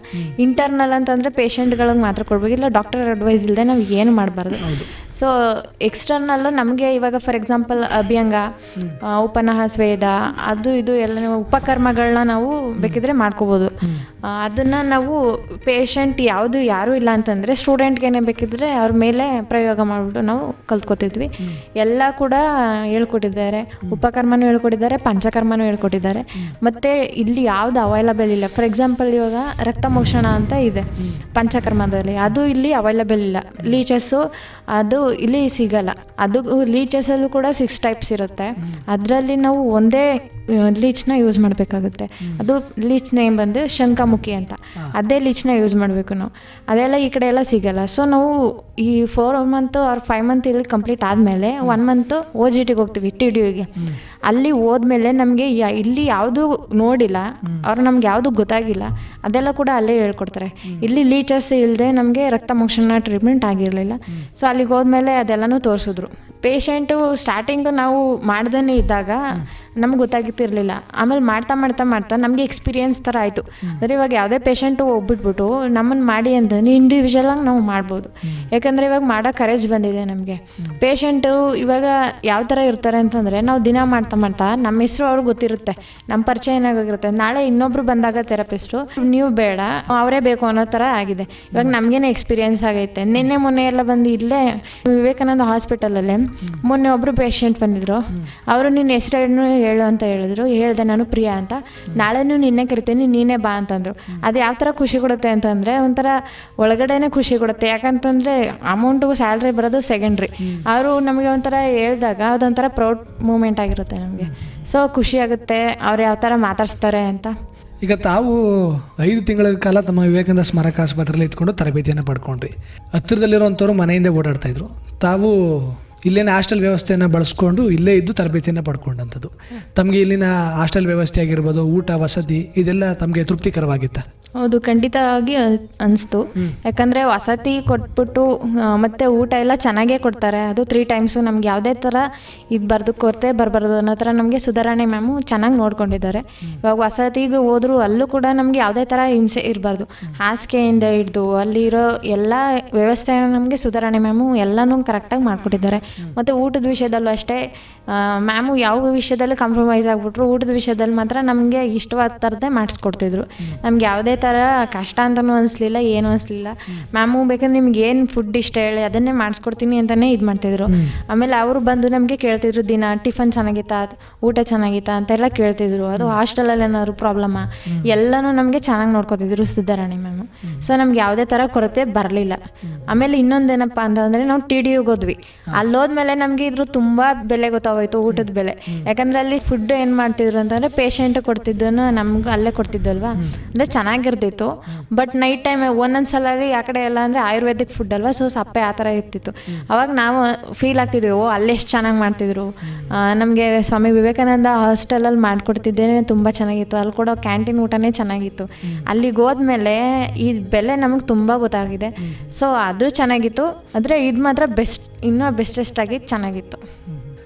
ಇಂಟರ್ನಲ್ ಅಂತಂದರೆ ಪೇಷಂಟ್ಗಳಿಗೆ ಮಾತ್ರ ಕೊಡ್ಬೇಕು, ಇಲ್ಲ ಡಾಕ್ಟರ್ ಅಡ್ವೈಸ್ ಇಲ್ಲದೆ ನಾವು ಏನು ಮಾಡಬಾರ್ದು. ಸೊ ಎಕ್ಸ್ಟರ್ನಲ್ಲು ನಮಗೆ ಇವಾಗ ಫಾರ್ ಎಕ್ಸಾಂಪಲ್ ಅಭ್ಯಂಗ, ಉಪನಃ ಸ್ವೇದ, ಅದು ಇದು ಎಲ್ಲ ಉಪಕರ್ಮಗಳನ್ನ ನಾವು ಬೇಕಿದ್ರೆ ಮಾಡ್ಕೋಬೋದು. ಅದನ್ನು ನಾವು ಪೇಷಂಟ್ ಯಾರೂ ಇಲ್ಲ ಅಂತಂದರೆ ಸ್ಟೂಡೆಂಟ್ಗೇನೆ ಬೇಕಿದ್ರೆ ಅವ್ರ ಮೇಲೆ ಪ್ರಯೋಗ ಮಾಡಿಬಿಟ್ಟು ನಾವು ಕಲ್ತ್ಕೊತಿದ್ವಿ. ಎಲ್ಲ ಕೂಡ ಹೇಳ್ಕೊಟ್ಟಿದ್ದಾರೆ, ಉಪಕರ್ಮನೂ ಹೇಳ್ಕೊಟ್ಟಿದ್ದಾರೆ, ಪಂಚಕರ್ಮನೂ ಹೇಳ್ಕೊಟ್ಟಿದ್ದಾರೆ. ಮತ್ತು ಇಲ್ಲಿ ಯಾವುದು ಅವೈಲಬಲ್ ಇಲ್ಲ. ಫಾರ್ ಎಕ್ಸಾಂಪಲ್ ಇವಾಗ ರಕ್ತಮೋಕ್ಷಣ ಅಂತ ಇದೆ ಪಂಚಕರ್ಮದಲ್ಲಿ, ಅದು ಇಲ್ಲಿ ಅವೈಲಬಲ್ ಇಲ್ಲ. ಲೀಚಸ್ಸು ಅದು ಇಲ್ಲಿ ಸಿಗಲ್ಲ. ಅದು ಲೀಚಸಲ್ಲೂ ಕೂಡ 6 ಟೈಪ್ಸ್ ಇರುತ್ತೆ. ಅದರಲ್ಲಿ ನಾವು ಒಂದೇ ಲೀಚ್ನ ಯೂಸ್ ಮಾಡಬೇಕಾಗುತ್ತೆ. ಅದು ಲೀಚ್ ನೇಮ್ ಬಂದು ಶಂಖಮುಖಿ ಅಂತ, ಅದೇ ಲೀಚ್ನ ಯೂಸ್ ಮಾಡಬೇಕು ನಾವು. ಅದೆಲ್ಲ ಈ ಕಡೆ ಎಲ್ಲ ಸಿಗಲ್ಲ. ಸೊ ನಾವು ಈ 4 ಮಂತ್ ಆರ್ 5 ಮಂತ್ ಇಲ್ಲಿ ಕಂಪ್ಲೀಟ್ ಆದಮೇಲೆ 1 ಮಂತ್ OGTಗೆ ಹೋಗ್ತೀವಿ, TDUಗೆ. ಅಲ್ಲಿ ಹೋದ್ಮೇಲೆ ನಮಗೆ ಇಲ್ಲಿ ಯಾವುದು ನೋಡಿಲ್ಲ, ಅವ್ರು ನಮ್ಗೆ ಯಾವುದು ಗೊತ್ತಾಗಿಲ್ಲ, ಅದೆಲ್ಲ ಕೂಡ ಅಲ್ಲೇ ಹೇಳ್ಕೊಡ್ತಾರೆ. ಇಲ್ಲಿ ಲೀಚಸ್ ಇಲ್ಲದೆ ನಮಗೆ ರಕ್ತಮೋಕ್ಷಣ ಟ್ರೀಟ್ಮೆಂಟ್ ಆಗಿರಲಿಲ್ಲ. ಸೊ ಅಲ್ಲಿಗೆ ಹೋದ್ಮೇಲೆ ಅದೆಲ್ಲನೂ ತೋರಿಸಿದ್ರು. ಪೇಷಂಟು ಸ್ಟಾರ್ಟಿಂಗು ನಾವು ಮಾಡ್ದೇ ಇದ್ದಾಗ ನಮ್ಗೆ ಗೊತ್ತಾಗಿತ್ತಿರಲಿಲ್ಲ. ಆಮೇಲೆ ಮಾಡ್ತಾ ನಮಗೆ ಎಕ್ಸ್ಪೀರಿಯನ್ಸ್ ಥರ ಆಯಿತು. ಅಂದರೆ ಇವಾಗ ಯಾವುದೇ ಪೇಷಂಟು ಹೋಗ್ಬಿಟ್ಬಿಟ್ಟು ನಮ್ಮನ್ನು ಮಾಡಿ ಅಂತಂದರೆ ಇಂಡಿವಿಜುವಲಾಗಿ ನಾವು ಮಾಡ್ಬೋದು. ಯಾಕಂದರೆ ಇವಾಗ ಮಾಡೋ ಕರೇಜ್ ಬಂದಿದೆ ನಮಗೆ. ಪೇಷಂಟು ಇವಾಗ ಯಾವ ಥರ ಇರ್ತಾರೆ ಅಂತಂದರೆ, ನಾವು ದಿನ ಮಾಡ್ತಾ ನಮ್ಮ ಹೆಸರು ಅವ್ರಿಗೆ ಗೊತ್ತಿರುತ್ತೆ, ನಮ್ಮ ಪರಿಚಯ ಏನಾಗಿರುತ್ತೆ. ನಾಳೆ ಇನ್ನೊಬ್ರು ಬಂದಾಗ ಥೆರಪಿಸ್ಟು ನೀವು ಬೇಡ ಅವರೇ ಬೇಕು ಅನ್ನೋ ಥರ ಆಗಿದೆ. ಇವಾಗ ನಮಗೇನೆ ಎಕ್ಸ್ಪೀರಿಯನ್ಸ್ ಆಗೈತೆ. ಮೊನ್ನೆ ಎಲ್ಲ ಬಂದು ಇಲ್ಲೇ ವಿವೇಕಾನಂದ ಹಾಸ್ಪಿಟಲಲ್ಲೇ ಮೊನ್ನೆ ಒಬ್ಬರು ಪೇಷಂಟ್ ಬಂದಿದ್ರು. ಅವರು ನಿನ್ನ ಹೆಸರನ್ನು ಹೇಳು ಅಂತ ಹೇಳಿದ್ರು. ಹೇಳಿದೆ ನಾನು ಪ್ರಿಯಾ ಅಂತ. ನಾಳೆನೂ ನಿನ್ನೆ ಕರಿತೀನಿ, ನೀನೇ ಬಾ ಅಂತಂದರು. ಅದು ಯಾವ ಥರ ಖುಷಿ ಕೊಡುತ್ತೆ ಅಂತಂದರೆ ಒಂಥರ ಒಳಗಡೆನೇ ಖುಷಿ ಕೊಡುತ್ತೆ. ಯಾಕಂತಂದರೆ ಅಮೌಂಟಿಗೂ ಸ್ಯಾಲ್ರಿ ಬರೋದು ಸೆಕೆಂಡ್ರಿ. ಅವರು ನಮಗೆ ಒಂಥರ ಹೇಳಿದಾಗ ಅದೊಂಥರ ಪ್ರೌಡ್ ಮೂಮೆಂಟ್ ಆಗಿರುತ್ತೆ ನಮಗೆ. ಸೊ ಖುಷಿ ಆಗುತ್ತೆ ಅವ್ರು ಯಾವ ಥರ ಮಾತಾಡಿಸ್ತಾರೆ ಅಂತ. ಈಗ ತಾವು 5 ತಿಂಗಳ ಕಾಲ ತಮ್ಮ ವಿವೇಕಾನಂದ ಸ್ಮಾರಕ ಆಸ್ಪತ್ರೆಯಲ್ಲಿ ಇದ್ಕೊಂಡು ತರಬೇತಿಯನ್ನು ಪಡ್ಕೊಂಡ್ರಿ. ಹತ್ತಿರದಲ್ಲಿರುವಂಥವ್ರು ಮನೆಯಿಂದ ಓಡಾಡ್ತಾಯಿದ್ರು, ತಾವು ಇಲ್ಲೇನ ಹಾಸ್ಟೆಲ್ ವ್ಯವಸ್ಥೆಯನ್ನು ಬಳಸ್ಕೊಂಡು ಇಲ್ಲೇ ಇದ್ದು ತರಬೇತಿಯನ್ನು ಪಡ್ಕೊಂಡಂಥದ್ದು. ತಮಗೆ ಇಲ್ಲಿನ ಹಾಸ್ಟೆಲ್ ವ್ಯವಸ್ಥೆ ಆಗಿರ್ಬೋದು, ಊಟ ವಸತಿ ಇದೆಲ್ಲ ತಮಗೆ ತೃಪ್ತಿಕರವಾಗಿತ್ತ? ಹೌದು, ಖಂಡಿತವಾಗಿ ಅನಿಸ್ತು. ಯಾಕಂದರೆ ವಸತಿ ಕೊಟ್ಬಿಟ್ಟು ಮತ್ತು ಊಟ ಎಲ್ಲ ಚೆನ್ನಾಗೇ ಕೊಡ್ತಾರೆ. ಅದು 3 ಟೈಮ್ಸು ನಮ್ಗೆ ಯಾವುದೇ ಥರ ಇದು ಕೊರತೆ ಬರಬಾರ್ದು ಅನ್ನೋ ಥರ ನಮಗೆ ಸುಧಾರಣೆ ಮ್ಯಾಮು ಚೆನ್ನಾಗಿ ನೋಡ್ಕೊಂಡಿದ್ದಾರೆ. ಇವಾಗ ವಸತಿಗೆ ಹೋದರೂ ಅಲ್ಲೂ ಕೂಡ ನಮಗೆ ಯಾವುದೇ ಥರ ಹಿಂಸೆ ಇರಬಾರ್ದು. ಹಾಸಿಗೆಯಿಂದ ಹಿಡಿದು ಅಲ್ಲಿರೋ ಎಲ್ಲ ವ್ಯವಸ್ಥೆನ ನಮಗೆ ಸುಧಾರಣೆ ಮ್ಯಾಮು ಎಲ್ಲನೂ ಕರೆಕ್ಟಾಗಿ ಮಾಡಿಕೊಟ್ಟಿದ್ದಾರೆ. ಮತ್ತು ಊಟದ ವಿಷಯದಲ್ಲೂ ಅಷ್ಟೇ ಮ್ಯಾಮು ಯಾವ ವಿಷಯದಲ್ಲಿ ಕಾಂಪ್ರಮೈಸ್ ಆಗಿಬಿಟ್ರು, ಊಟದ ವಿಷಯದಲ್ಲಿ ಮಾತ್ರ ನಮಗೆ ಇಷ್ಟವಾದ ಥರದ್ದೇ ಮಾಡಿಸ್ಕೊಡ್ತಿದ್ರು. ನಮ್ಗೆ ಯಾವುದೇ ಥರ ಕಷ್ಟ ಅಂತಲೂ ಅನಿಸ್ಲಿಲ್ಲ, ಏನೂ ಅನಿಸ್ಲಿಲ್ಲ. ಮ್ಯಾಮು ಬೇಕಾದ್ರೆ ನಿಮ್ಗೆ ಏನು ಫುಡ್ ಇಷ್ಟ ಹೇಳಿ ಅದನ್ನೇ ಮಾಡಿಸ್ಕೊಡ್ತೀನಿ ಅಂತಲೇ ಇದು ಮಾಡ್ತಿದ್ರು. ಆಮೇಲೆ ಅವರು ಬಂದು ನಮಗೆ ಕೇಳ್ತಿದ್ರು, ದಿನ ಟಿಫನ್ ಚೆನ್ನಾಗಿತ್ತಾ, ಊಟ ಚೆನ್ನಾಗಿತ್ತಾ ಅಂತೆಲ್ಲ ಕೇಳ್ತಿದ್ರು. ಅದು ಹಾಸ್ಟೆಲಲ್ಲಿ ಏನಾದ್ರು ಪ್ರಾಬ್ಲಮ್ಮಾ ಎಲ್ಲನೂ ನಮಗೆ ಚೆನ್ನಾಗಿ ನೋಡ್ಕೊತಿದ್ರು ಸುಧಾರಣೆ ಮ್ಯಾಮು. ಸೊ ನಮ್ಗೆ ಯಾವುದೇ ಥರ ಕೊರತೆ ಬರಲಿಲ್ಲ. ಆಮೇಲೆ ಇನ್ನೊಂದೇನಪ್ಪ ಅಂತಂದರೆ ನಾವು TDUಗೆ ಹೋದ್ವಿ. ಅಲ್ಲೋದ್ಮೇಲೆ ನಮಗೆ ಇದ್ರ ತುಂಬ ಬೆಲೆ ಗೊತ್ತಾಗೋಯ್ತು, ಊಟದ ಬೆಲೆ. ಯಾಕಂದರೆ ಅಲ್ಲಿ ಫುಡ್ ಏನು ಮಾಡ್ತಿದ್ರು ಅಂತಂದರೆ ಪೇಷಂಟ್ ಕೊಡ್ತಿದ್ದನ್ನು ನಮ್ಗೆ ಅಲ್ಲೇ ಕೊಡ್ತಿದ್ದಲ್ವಾ, ಅಂದರೆ ಚೆನ್ನಾಗಿರ್ತಿತ್ತು. ಬಟ್ ನೈಟ್ ಟೈಮ್ ಒಂದೊಂದು ಸಲ ಆ ಕಡೆ ಎಲ್ಲ ಅಂದರೆ ಆಯುರ್ವೇದಿಕ್ ಫುಡ್ ಅಲ್ವಾ, ಸೊ ಸಪ್ಪೆ ಆ ಥರ ಇರ್ತಿತ್ತು. ಅವಾಗ ನಾವು ಫೀಲ್ ಆಗ್ತಿದ್ವಿ, ಓ ಅಲ್ಲೆಷ್ಟು ಚೆನ್ನಾಗಿ ಮಾಡ್ತಿದ್ರು. ನಮಗೆ ಸ್ವಾಮಿ ವಿವೇಕಾನಂದ ಹಾಸ್ಟೆಲಲ್ಲಿ ಮಾಡಿಕೊಡ್ತಿದ್ದೇನೆ ತುಂಬ ಚೆನ್ನಾಗಿತ್ತು. ಅಲ್ಲಿ ಕೊಡೋ ಕ್ಯಾಂಟೀನ್ ಊಟನೇ ಚೆನ್ನಾಗಿತ್ತು. ಅಲ್ಲಿಗೆ ಹೋದ್ಮೇಲೆ ಈ ಬೆಲೆ ನಮಗೆ ತುಂಬ ಗೊತ್ತಾಗಿದೆ. ಸೊ ಅದು ಚೆನ್ನಾಗಿತ್ತು. ಆದರೆ ಇದು ಮಾತ್ರ ಇನ್ನೂ ಬೆಸ್ಟೆಸ್ಟಾಗಿ ಚೆನ್ನಾಗಿತ್ತು.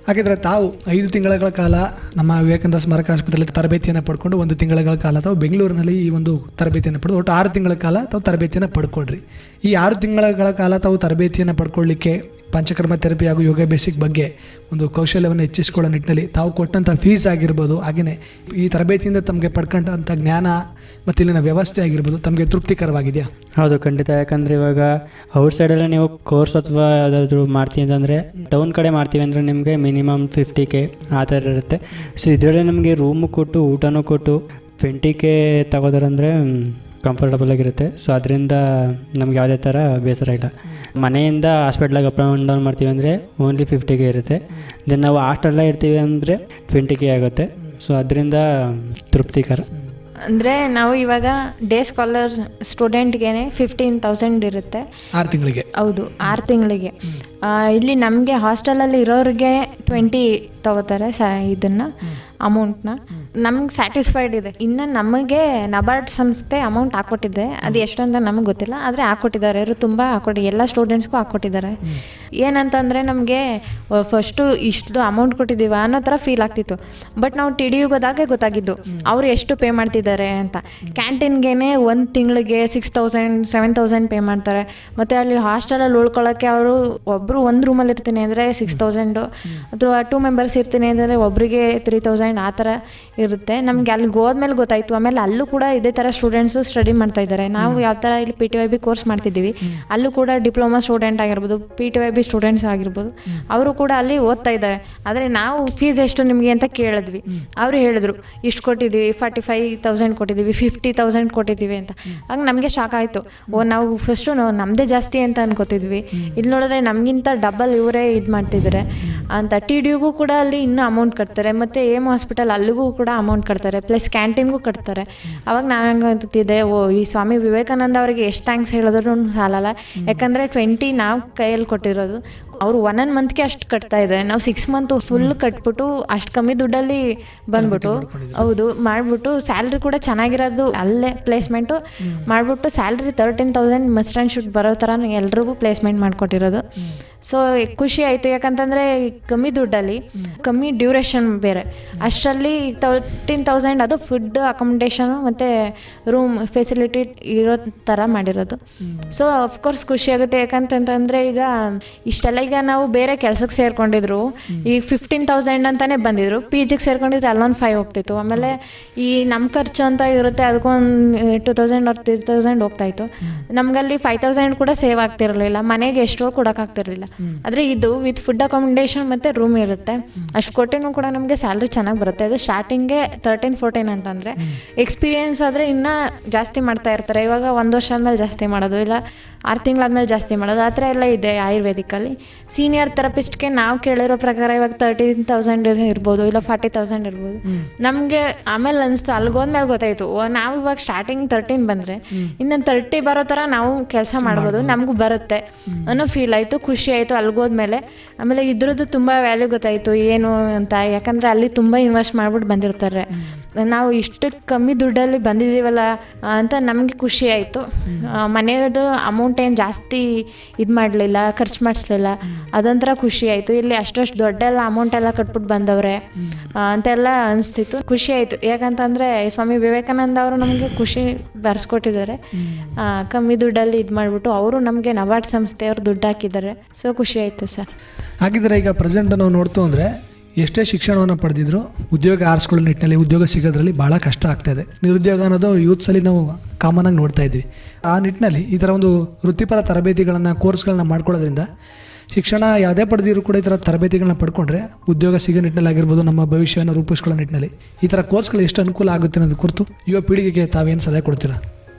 ಹಾಗಿದ್ರೆ ತಾವು 5 ತಿಂಗಳ ಕಾಲ ನಮ್ಮ ವಿವೇಕಾನಂದ ಸ್ಮಾರಕ ಆಸ್ಪತ್ರೆಯಲ್ಲಿ ತರಬೇತಿಯನ್ನು ಪಡ್ಕೊಂಡು 1 ತಿಂಗಳ ಕಾಲ ತಾವು ಬೆಂಗಳೂರಿನಲ್ಲಿ ಈ ಒಂದು ತರಬೇತಿಯನ್ನು ಪಡೆದು ಒಟ್ಟು 6 ತಿಂಗಳ ಕಾಲ ತಾವು ತರಬೇತಿಯನ್ನು ಪಡ್ಕೊಂಡ್ರಿ. ಈ 6 ತಿಂಗಳ ಕಾಲ ತಾವು ತರಬೇತಿಯನ್ನು ಪಡ್ಕೊಳ್ಳಿಕ್ಕೆ ಪಂಚಕರ್ಮ ಥೆರಪಿ ಹಾಗೂ ಯೋಗ ಬೇಸಿಕ್ ಬಗ್ಗೆ ಒಂದು ಕೌಶಲ್ಯವನ್ನು ಹೆಚ್ಚಿಸಿಕೊಳ್ಳೋ ನಿಟ್ಟಿನಲ್ಲಿ ತಾವು ಕೊಟ್ಟಂಥ ಫೀಸ್ ಆಗಿರ್ಬೋದು, ಹಾಗೆಯೇ ಈ ತರಬೇತಿಯಿಂದ ತಮಗೆ ಪಡ್ಕೊಂಡಂಥ ಜ್ಞಾನ ಮತ್ತು ಇಲ್ಲಿನ ವ್ಯವಸ್ಥೆ ಆಗಿರ್ಬೋದು ತಮಗೆ ತೃಪ್ತಿಕರವಾಗಿದೆಯಾ? ಹೌದು, ಖಂಡಿತ. ಯಾಕಂದರೆ ಇವಾಗ ಔಟ್ ಸೈಡಲ್ಲೇ ನೀವು ಕೋರ್ಸ್ ಅಥವಾ ಯಾವುದಾದ್ರೂ ಮಾಡ್ತೀವಿ ಅಂತಂದರೆ, ಟೌನ್ ಕಡೆ ಮಾಡ್ತೀವಿ ಅಂದರೆ ನಿಮಗೆ ಮಿನಿಮಮ್ 50K ಆ ಥರ ಇರುತ್ತೆ. ಸೊ ಇದರಲ್ಲೇ ನಮಗೆ ರೂಮು ಕೊಟ್ಟು ಊಟನೂ ಕೊಟ್ಟು 20K ತಗೋದಾರಂದರೆ ಕಂಫರ್ಟಬಲ್ ಆಗಿರುತ್ತೆ. ಸೊ ಅದರಿಂದ ನಮ್ಗೆ ಯಾವುದೇ ಥರ ಬೇಸರ ಇಲ್ಲ. ಮನೆಯಿಂದ ಹಾಸ್ಪಿಟ್ಲಾಗ ಅಪ್ ಆ್ಯಂಡ್ ಡೌನ್ ಮಾಡ್ತೀವಿ ಅಂದರೆ ಓನ್ಲಿ 50K ಇರುತ್ತೆ. ದೆನ್ ನಾವು ಹಾಸ್ಟೆಲ್ಲ ಇರ್ತೀವಿ ಅಂದರೆ 20K ಆಗುತ್ತೆ. ಸೊ ಅದರಿಂದ ತೃಪ್ತಿಕರ. ಅಂದರೆ ನಾವು ಇವಾಗ ಡೇ ಸ್ಕಾಲರ್ ಸ್ಟೂಡೆಂಟ್ಗೆ 15,000 ಇರುತ್ತೆ 6 ತಿಂಗಳಿಗೆ. ಹೌದು, 6 ತಿಂಗಳಿಗೆ. ಇಲ್ಲಿ ನಮಗೆ ಹಾಸ್ಟೆಲಲ್ಲಿ ಇರೋರಿಗೆ 20 ತಗೋತಾರೆ ಇದನ್ನು ಅಮೌಂಟ್ನ. ನಮ್ಗೆ ಸ್ಯಾಟಿಸ್ಫೈಡ್ ಇದೆ. ಇನ್ನು ನಮಗೆ ನಬಾರ್ಡ್ ಸಂಸ್ಥೆ ಅಮೌಂಟ್ ಹಾಕ್ಕೊಟ್ಟಿದೆ, ಅದು ಎಷ್ಟು ಅಂತ ನಮಗೆ ಗೊತ್ತಿಲ್ಲ, ಆದರೆ ಹಾಕ್ಕೊಟ್ಟಿದ್ದಾರೆ. ಅವರು ತುಂಬ ಎಲ್ಲ ಸ್ಟೂಡೆಂಟ್ಸ್ಗೂ ಹಾಕ್ಕೊಟ್ಟಿದ್ದಾರೆ. ಏನಂತಂದರೆ ನಮಗೆ ಫಸ್ಟು ಇಷ್ಟು ಅಮೌಂಟ್ ಕೊಟ್ಟಿದ್ದೀವ ಅನ್ನೋ ಥರ ಫೀಲ್ ಆಗ್ತಿತ್ತು. ಬಟ್ ನಾವು TDUಗೆ ಹೋದಾಗೆ ಗೊತ್ತಾಗಿದ್ದು ಅವರು ಎಷ್ಟು ಪೇ ಮಾಡ್ತಿದ್ದಾರೆ ಅಂತ. ಕ್ಯಾಂಟೀನ್ಗೆ 1 ತಿಂಗಳಿಗೆ 6,000 7,000 ಪೇ ಮಾಡ್ತಾರೆ. ಮತ್ತು ಅಲ್ಲಿ ಹಾಸ್ಟೆಲಲ್ಲಿ ಉಳ್ಕೊಳ್ಳೋಕ್ಕೆ ಅವರು ಒಬ್ಬರು ಒಂದು ರೂಮಲ್ಲಿ ಇರ್ತೀನಿ ಅಂದರೆ 6,000, ಅಥವಾ 2 ಮೆಂಬರ್ಸ್ ಇರ್ತೀನಿ ಅಂದರೆ ಒಬ್ಬರಿಗೆ 3,000 ಆ ಥರ ಇರುತ್ತೆ. ನಮಗೆ ಅಲ್ಲಿಗೆ ಹೋದ್ಮೇಲೆ ಗೊತ್ತಾಯಿತು. ಆಮೇಲೆ ಅಲ್ಲೂ ಕೂಡ ಇದೇ ಥರ ಸ್ಟೂಡೆಂಟ್ಸು ಸ್ಟಡಿ ಮಾಡ್ತಾ ಇದ್ದಾರೆ. ನಾವು ಯಾವ ಥರ ಇಲ್ಲಿ PTYB ಕೋರ್ಸ್ ಮಾಡ್ತಿದ್ದೀವಿ, ಅಲ್ಲೂ ಕೂಡ ಡಿಪ್ಲೊಮಾ ಸ್ಟೂಡೆಂಟ್ ಆಗಿರ್ಬೋದು, PTYB ಸ್ಟೂಡೆಂಟ್ಸ್ ಆಗಿರ್ಬೋದು, ಅವರು ಕೂಡ ಅಲ್ಲಿ ಓದ್ತಾ ಇದ್ದಾರೆ. ಆದರೆ ನಾವು ಫೀಸ್ ಎಷ್ಟು ನಿಮಗೆ ಅಂತ ಕೇಳಿದ್ವಿ. ಅವರು ಹೇಳಿದ್ರು ಇಷ್ಟು ಕೊಟ್ಟಿದ್ದೀವಿ, 45,000 ಕೊಟ್ಟಿದ್ದೀವಿ, 50,000 ಕೊಟ್ಟಿದ್ದೀವಿ ಅಂತ. ಆಗ ನಮಗೆ ಶಾಕ್ ಆಯಿತು. ನಾವು ಫಸ್ಟು ನಮ್ಮದೇ ಜಾಸ್ತಿ ಅಂತ ಅನ್ಕೋತಿದ್ವಿ, ಇಲ್ಲಿ ನೋಡಿದ್ರೆ ನಮಗಿಂತ ಡಬಲ್ ಇವರೇ ಇದು ಮಾಡ್ತಿದ್ದಾರೆ ಅಂತ. TDUಗೂ ಕೂಡ ಅಲ್ಲಿ ಇನ್ನೂ ಅಮೌಂಟ್ ಕಟ್ತಾರೆ, ಮತ್ತು AM ಹಾಸ್ಪಿಟಲ್ ಅಲ್ಲಿಗೂ ಕೂಡ ಅಮೌಂಟ್ ಕಟ್ತಾರೆ, ಪ್ಲಸ್ ಕ್ಯಾಂಟೀನ್ಗೂ ಕಟ್ತಾರೆ. ಅವಾಗ ನಾನು ಅಂತಿದ್ದೆ, ಈ ಸ್ವಾಮಿ ವಿವೇಕಾನಂದ ಅವರಿಗೆ ಎಷ್ಟು ಥ್ಯಾಂಕ್ಸ್ ಹೇಳಿದ್ರು ಸಾಲಲ್ಲ. ಯಾಕಂದರೆ 20 ನಾವು ಕೈಯಲ್ಲಿ ಕೊಟ್ಟಿರೋದು, ಅವರು 1 ಮಂತ್ಗೆ ಅಷ್ಟು ಕಟ್ತಾ ಇದ್ದಾರೆ. ನಾವು 6 ಮಂತ್ ಫುಲ್ ಕಟ್ಬಿಟ್ಟು ಅಷ್ಟು ಕಮ್ಮಿ ದುಡ್ಡಲ್ಲಿ ಬಂದ್ಬಿಟ್ಟು ಹೌದು ಮಾಡಿಬಿಟ್ಟು ಸ್ಯಾಲ್ರಿ ಕೂಡ ಚೆನ್ನಾಗಿರೋದು ಅಲ್ಲೇ ಪ್ಲೇಸ್ಮೆಂಟು ಮಾಡಿಬಿಟ್ಟು ಸ್ಯಾಲ್ರಿ 13,000 ಮಸ್ಟ್ ಆ್ಯಂಡ್ ಶುಡ್ ಬರೋ ಥರ ಎಲ್ರಿಗೂ ಪ್ಲೇಸ್ಮೆಂಟ್ ಮಾಡಿಕೊಟ್ಟಿರೋದು. ಸೊ ಖುಷಿ ಆಯಿತು. ಯಾಕಂತಂದರೆ ಕಮ್ಮಿ ದುಡ್ಡಲ್ಲಿ ಕಮ್ಮಿ ಡ್ಯೂರೇಷನ್ ಬೇರೆ, ಅಷ್ಟರಲ್ಲಿ 13,000 ಅದು ಫುಡ್ ಅಕಾಮಿಡೇಷನು ಮತ್ತು ರೂಮ್ ಫೆಸಿಲಿಟಿ ಇರೋ ಥರ ಮಾಡಿರೋದು. ಸೊ ಅಫ್ಕೋರ್ಸ್ ಖುಷಿ ಆಗುತ್ತೆ. ಯಾಕಂತಂದರೆ ಈಗ ಇಷ್ಟೆಲ್ಲ ಈಗ ನಾವು ಬೇರೆ ಕೆಲಸಕ್ಕೆ ಸೇರಿಕೊಂಡಿದ್ರು ಈಗ 15,000 ಅಂತಲೇ ಬಂದಿದ್ರು. PGಗೆ ಸೇರ್ಕೊಂಡಿದ್ರೆ ಅಲ್ಲೊಂದು 5 ಹೋಗ್ತಿತ್ತು. ಆಮೇಲೆ ಈ ನಮ್ಮ ಖರ್ಚು ಅಂತ ಇರುತ್ತೆ, ಅದಕ್ಕೊಂದು 2,000 or 3,000 ಹೋಗ್ತಾಯಿತ್ತು. ನಮಗಲ್ಲಿ 5,000 ಕೂಡ ಸೇವ್ ಆಗ್ತಿರಲಿಲ್ಲ, ಮನೆಗೆ ಎಷ್ಟೋ ಕೊಡೋಕ್ಕಾಗ್ತಿರಲಿಲ್ಲ. ಆದರೆ ಇದು ವಿತ್ ಫುಡ್ ಅಕಾಮಿಡೇಷನ್ ಮತ್ತು ರೂಮ್ ಇರುತ್ತೆ. ಅಷ್ಟು ಕೊಟ್ಟೆನೂ ಕೂಡ ನಮಗೆ ಸ್ಯಾಲ್ರಿ ಚೆನ್ನಾಗಿ ಬರುತ್ತೆ. ಅದು ಸ್ಟಾರ್ಟಿಂಗ್ಗೆ 13-14 ಅಂತಂದರೆ ಎಕ್ಸ್ಪೀರಿಯೆನ್ಸ್ ಆದರೆ ಇನ್ನೂ ಜಾಸ್ತಿ ಮಾಡ್ತಾ ಇರ್ತಾರೆ. ಇವಾಗ 1 ವರ್ಷ ಆದಮೇಲೆ ಜಾಸ್ತಿ ಮಾಡೋದು, ಇಲ್ಲ 6 ತಿಂಗಳಾದ್ಮೇಲೆ ಜಾಸ್ತಿ ಮಾಡೋದು, ಆ ಥರ ಎಲ್ಲ ಇದೆ ಆಯುರ್ವೇದಿಕಲ್ಲಿ. ಸೀನಿಯರ್ ಥೆರಪಿಸ್ಟ್ಗೆ ನಾವು ಕೇಳಿರೋ ಪ್ರಕಾರ ಇವಾಗ 13,000 ಇರ್ಬೋದು, ಇಲ್ಲ 40,000 ಇರ್ಬೋದು. ನಮಗೆ ಆಮೇಲೆ ಅನಿಸ್ತು, ಅಲ್ಲಿಗೋದ್ಮೇಲೆ ಗೊತ್ತಾಯಿತು, ನಾವು ಇವಾಗ ಸ್ಟಾರ್ಟಿಂಗ್ 13 ಬಂದರೆ ಇನ್ನು 30 ಬರೋ ಥರ ನಾವು ಕೆಲಸ ಮಾಡ್ಬೋದು, ನಮಗೂ ಬರುತ್ತೆ ಅನ್ನೋ ಫೀಲ್ ಆಯಿತು. ಖುಷಿ ಆಯಿತು ಅಲ್ಲಿಗೋದ್ಮೇಲೆ. ಆಮೇಲೆ ಇದ್ರದ್ದು ತುಂಬ ವ್ಯಾಲ್ಯೂ ಗೊತ್ತಾಯಿತು ಏನು ಅಂತ. ಯಾಕಂದರೆ ಅಲ್ಲಿ ತುಂಬ ಇನ್ವೆಸ್ಟ್ ಮಾಡ್ಬಿಟ್ಟು ಬಂದಿರ್ತಾರೆ. ನಾವು ಇಷ್ಟು ಕಮ್ಮಿ ದುಡ್ಡಲ್ಲಿ ಬಂದಿದ್ದೀವಲ್ಲ ಅಂತ ನಮಗೆ ಖುಷಿ ಆಯಿತು. ಮನೆಯದು ಅಮೌಂಟ್ ಏನು ಜಾಸ್ತಿ ಇದು ಮಾಡಲಿಲ್ಲ, ಖರ್ಚು ಮಾಡಿಸ್ಲಿಲ್ಲ, ಅದೊಂಥರ ಖುಷಿ ಆಯಿತು. ಇಲ್ಲಿ ಅಷ್ಟಷ್ಟು ದೊಡ್ಡೆಲ್ಲ ಅಮೌಂಟ್ ಎಲ್ಲ ಕಟ್ಬಿಟ್ಟು ಬಂದವ್ರೆ ಅಂತೆಲ್ಲ ಅನಿಸ್ತಿತ್ತು, ಖುಷಿ ಆಯಿತು. ಯಾಕಂತಂದರೆ ಸ್ವಾಮಿ ವಿವೇಕಾನಂದ ಅವರು ನಮಗೆ ಖುಷಿ ಬರ್ಸ್ಕೊಟ್ಟಿದ್ದಾರೆ. ಕಮ್ಮಿ ದುಡ್ಡಲ್ಲಿ ಇದು ಮಾಡಿಬಿಟ್ಟು ಅವರು ನಮಗೆ ನಬಾರ್ಡ್ ಸಂಸ್ಥೆಯವರು ದುಡ್ಡು ಹಾಕಿದ್ದಾರೆ. ಸೊ ಖುಷಿ ಆಯಿತು ಸರ್. ಹಾಗಿದ್ರೆ ಈಗ ಪ್ರೆಸೆಂಟ್ ನಾವು ನೋಡ್ತು ಅಂದರೆ ಎಷ್ಟೇ ಶಿಕ್ಷಣವನ್ನು ಪಡೆದಿದ್ರು ಉದ್ಯೋಗ ಆರಿಸ್ಕೊಳ್ಳೋ ನಿಟ್ಟಿನಲ್ಲಿ ಉದ್ಯೋಗ ಸಿಗೋದ್ರಲ್ಲಿ ಭಾಳ ಕಷ್ಟ ಆಗ್ತಾಯಿದೆ. ನಿರುದ್ಯೋಗ ಅನ್ನೋದು ಯೂತ್ಸಲ್ಲಿ ನಾವು ಕಾಮನಾಗಿ ನೋಡ್ತಾ ಇದ್ವಿ. ಆ ನಿಟ್ಟಿನಲ್ಲಿ ಈ ಥರ ಒಂದು ವೃತ್ತಿಪರ ತರಬೇತಿಗಳನ್ನು ಕೋರ್ಸ್ಗಳನ್ನ ಮಾಡ್ಕೊಳ್ಳೋದ್ರಿಂದ ಶಿಕ್ಷಣ ಯಾವುದೇ ಪಡೆದಿದ್ರು ಕೂಡ ಈ ಥರ ತರಬೇತಿಗಳನ್ನ ಪಡ್ಕೊಂಡ್ರೆ ಉದ್ಯೋಗ ಸಿಗೋ ನಿಟ್ಟಿನಲ್ಲಿ ಆಗಿರ್ಬೋದು, ನಮ್ಮ ಭವಿಷ್ಯವನ್ನು ರೂಪಿಸ್ಕೊಳ್ಳೋ ನಿಟ್ಟಿನಲ್ಲಿ ಈ ಥರ ಕೋರ್ಸ್ಗಳು ಎಷ್ಟು ಅನುಕೂಲ ಆಗುತ್ತೆ ಅನ್ನೋದು ಕುರಿತು ಯುವ ಪೀಳಿಗೆಗೆ ತಾವೇನು ಸಲಹೆ ಕೊಡ್ತೀರಾ?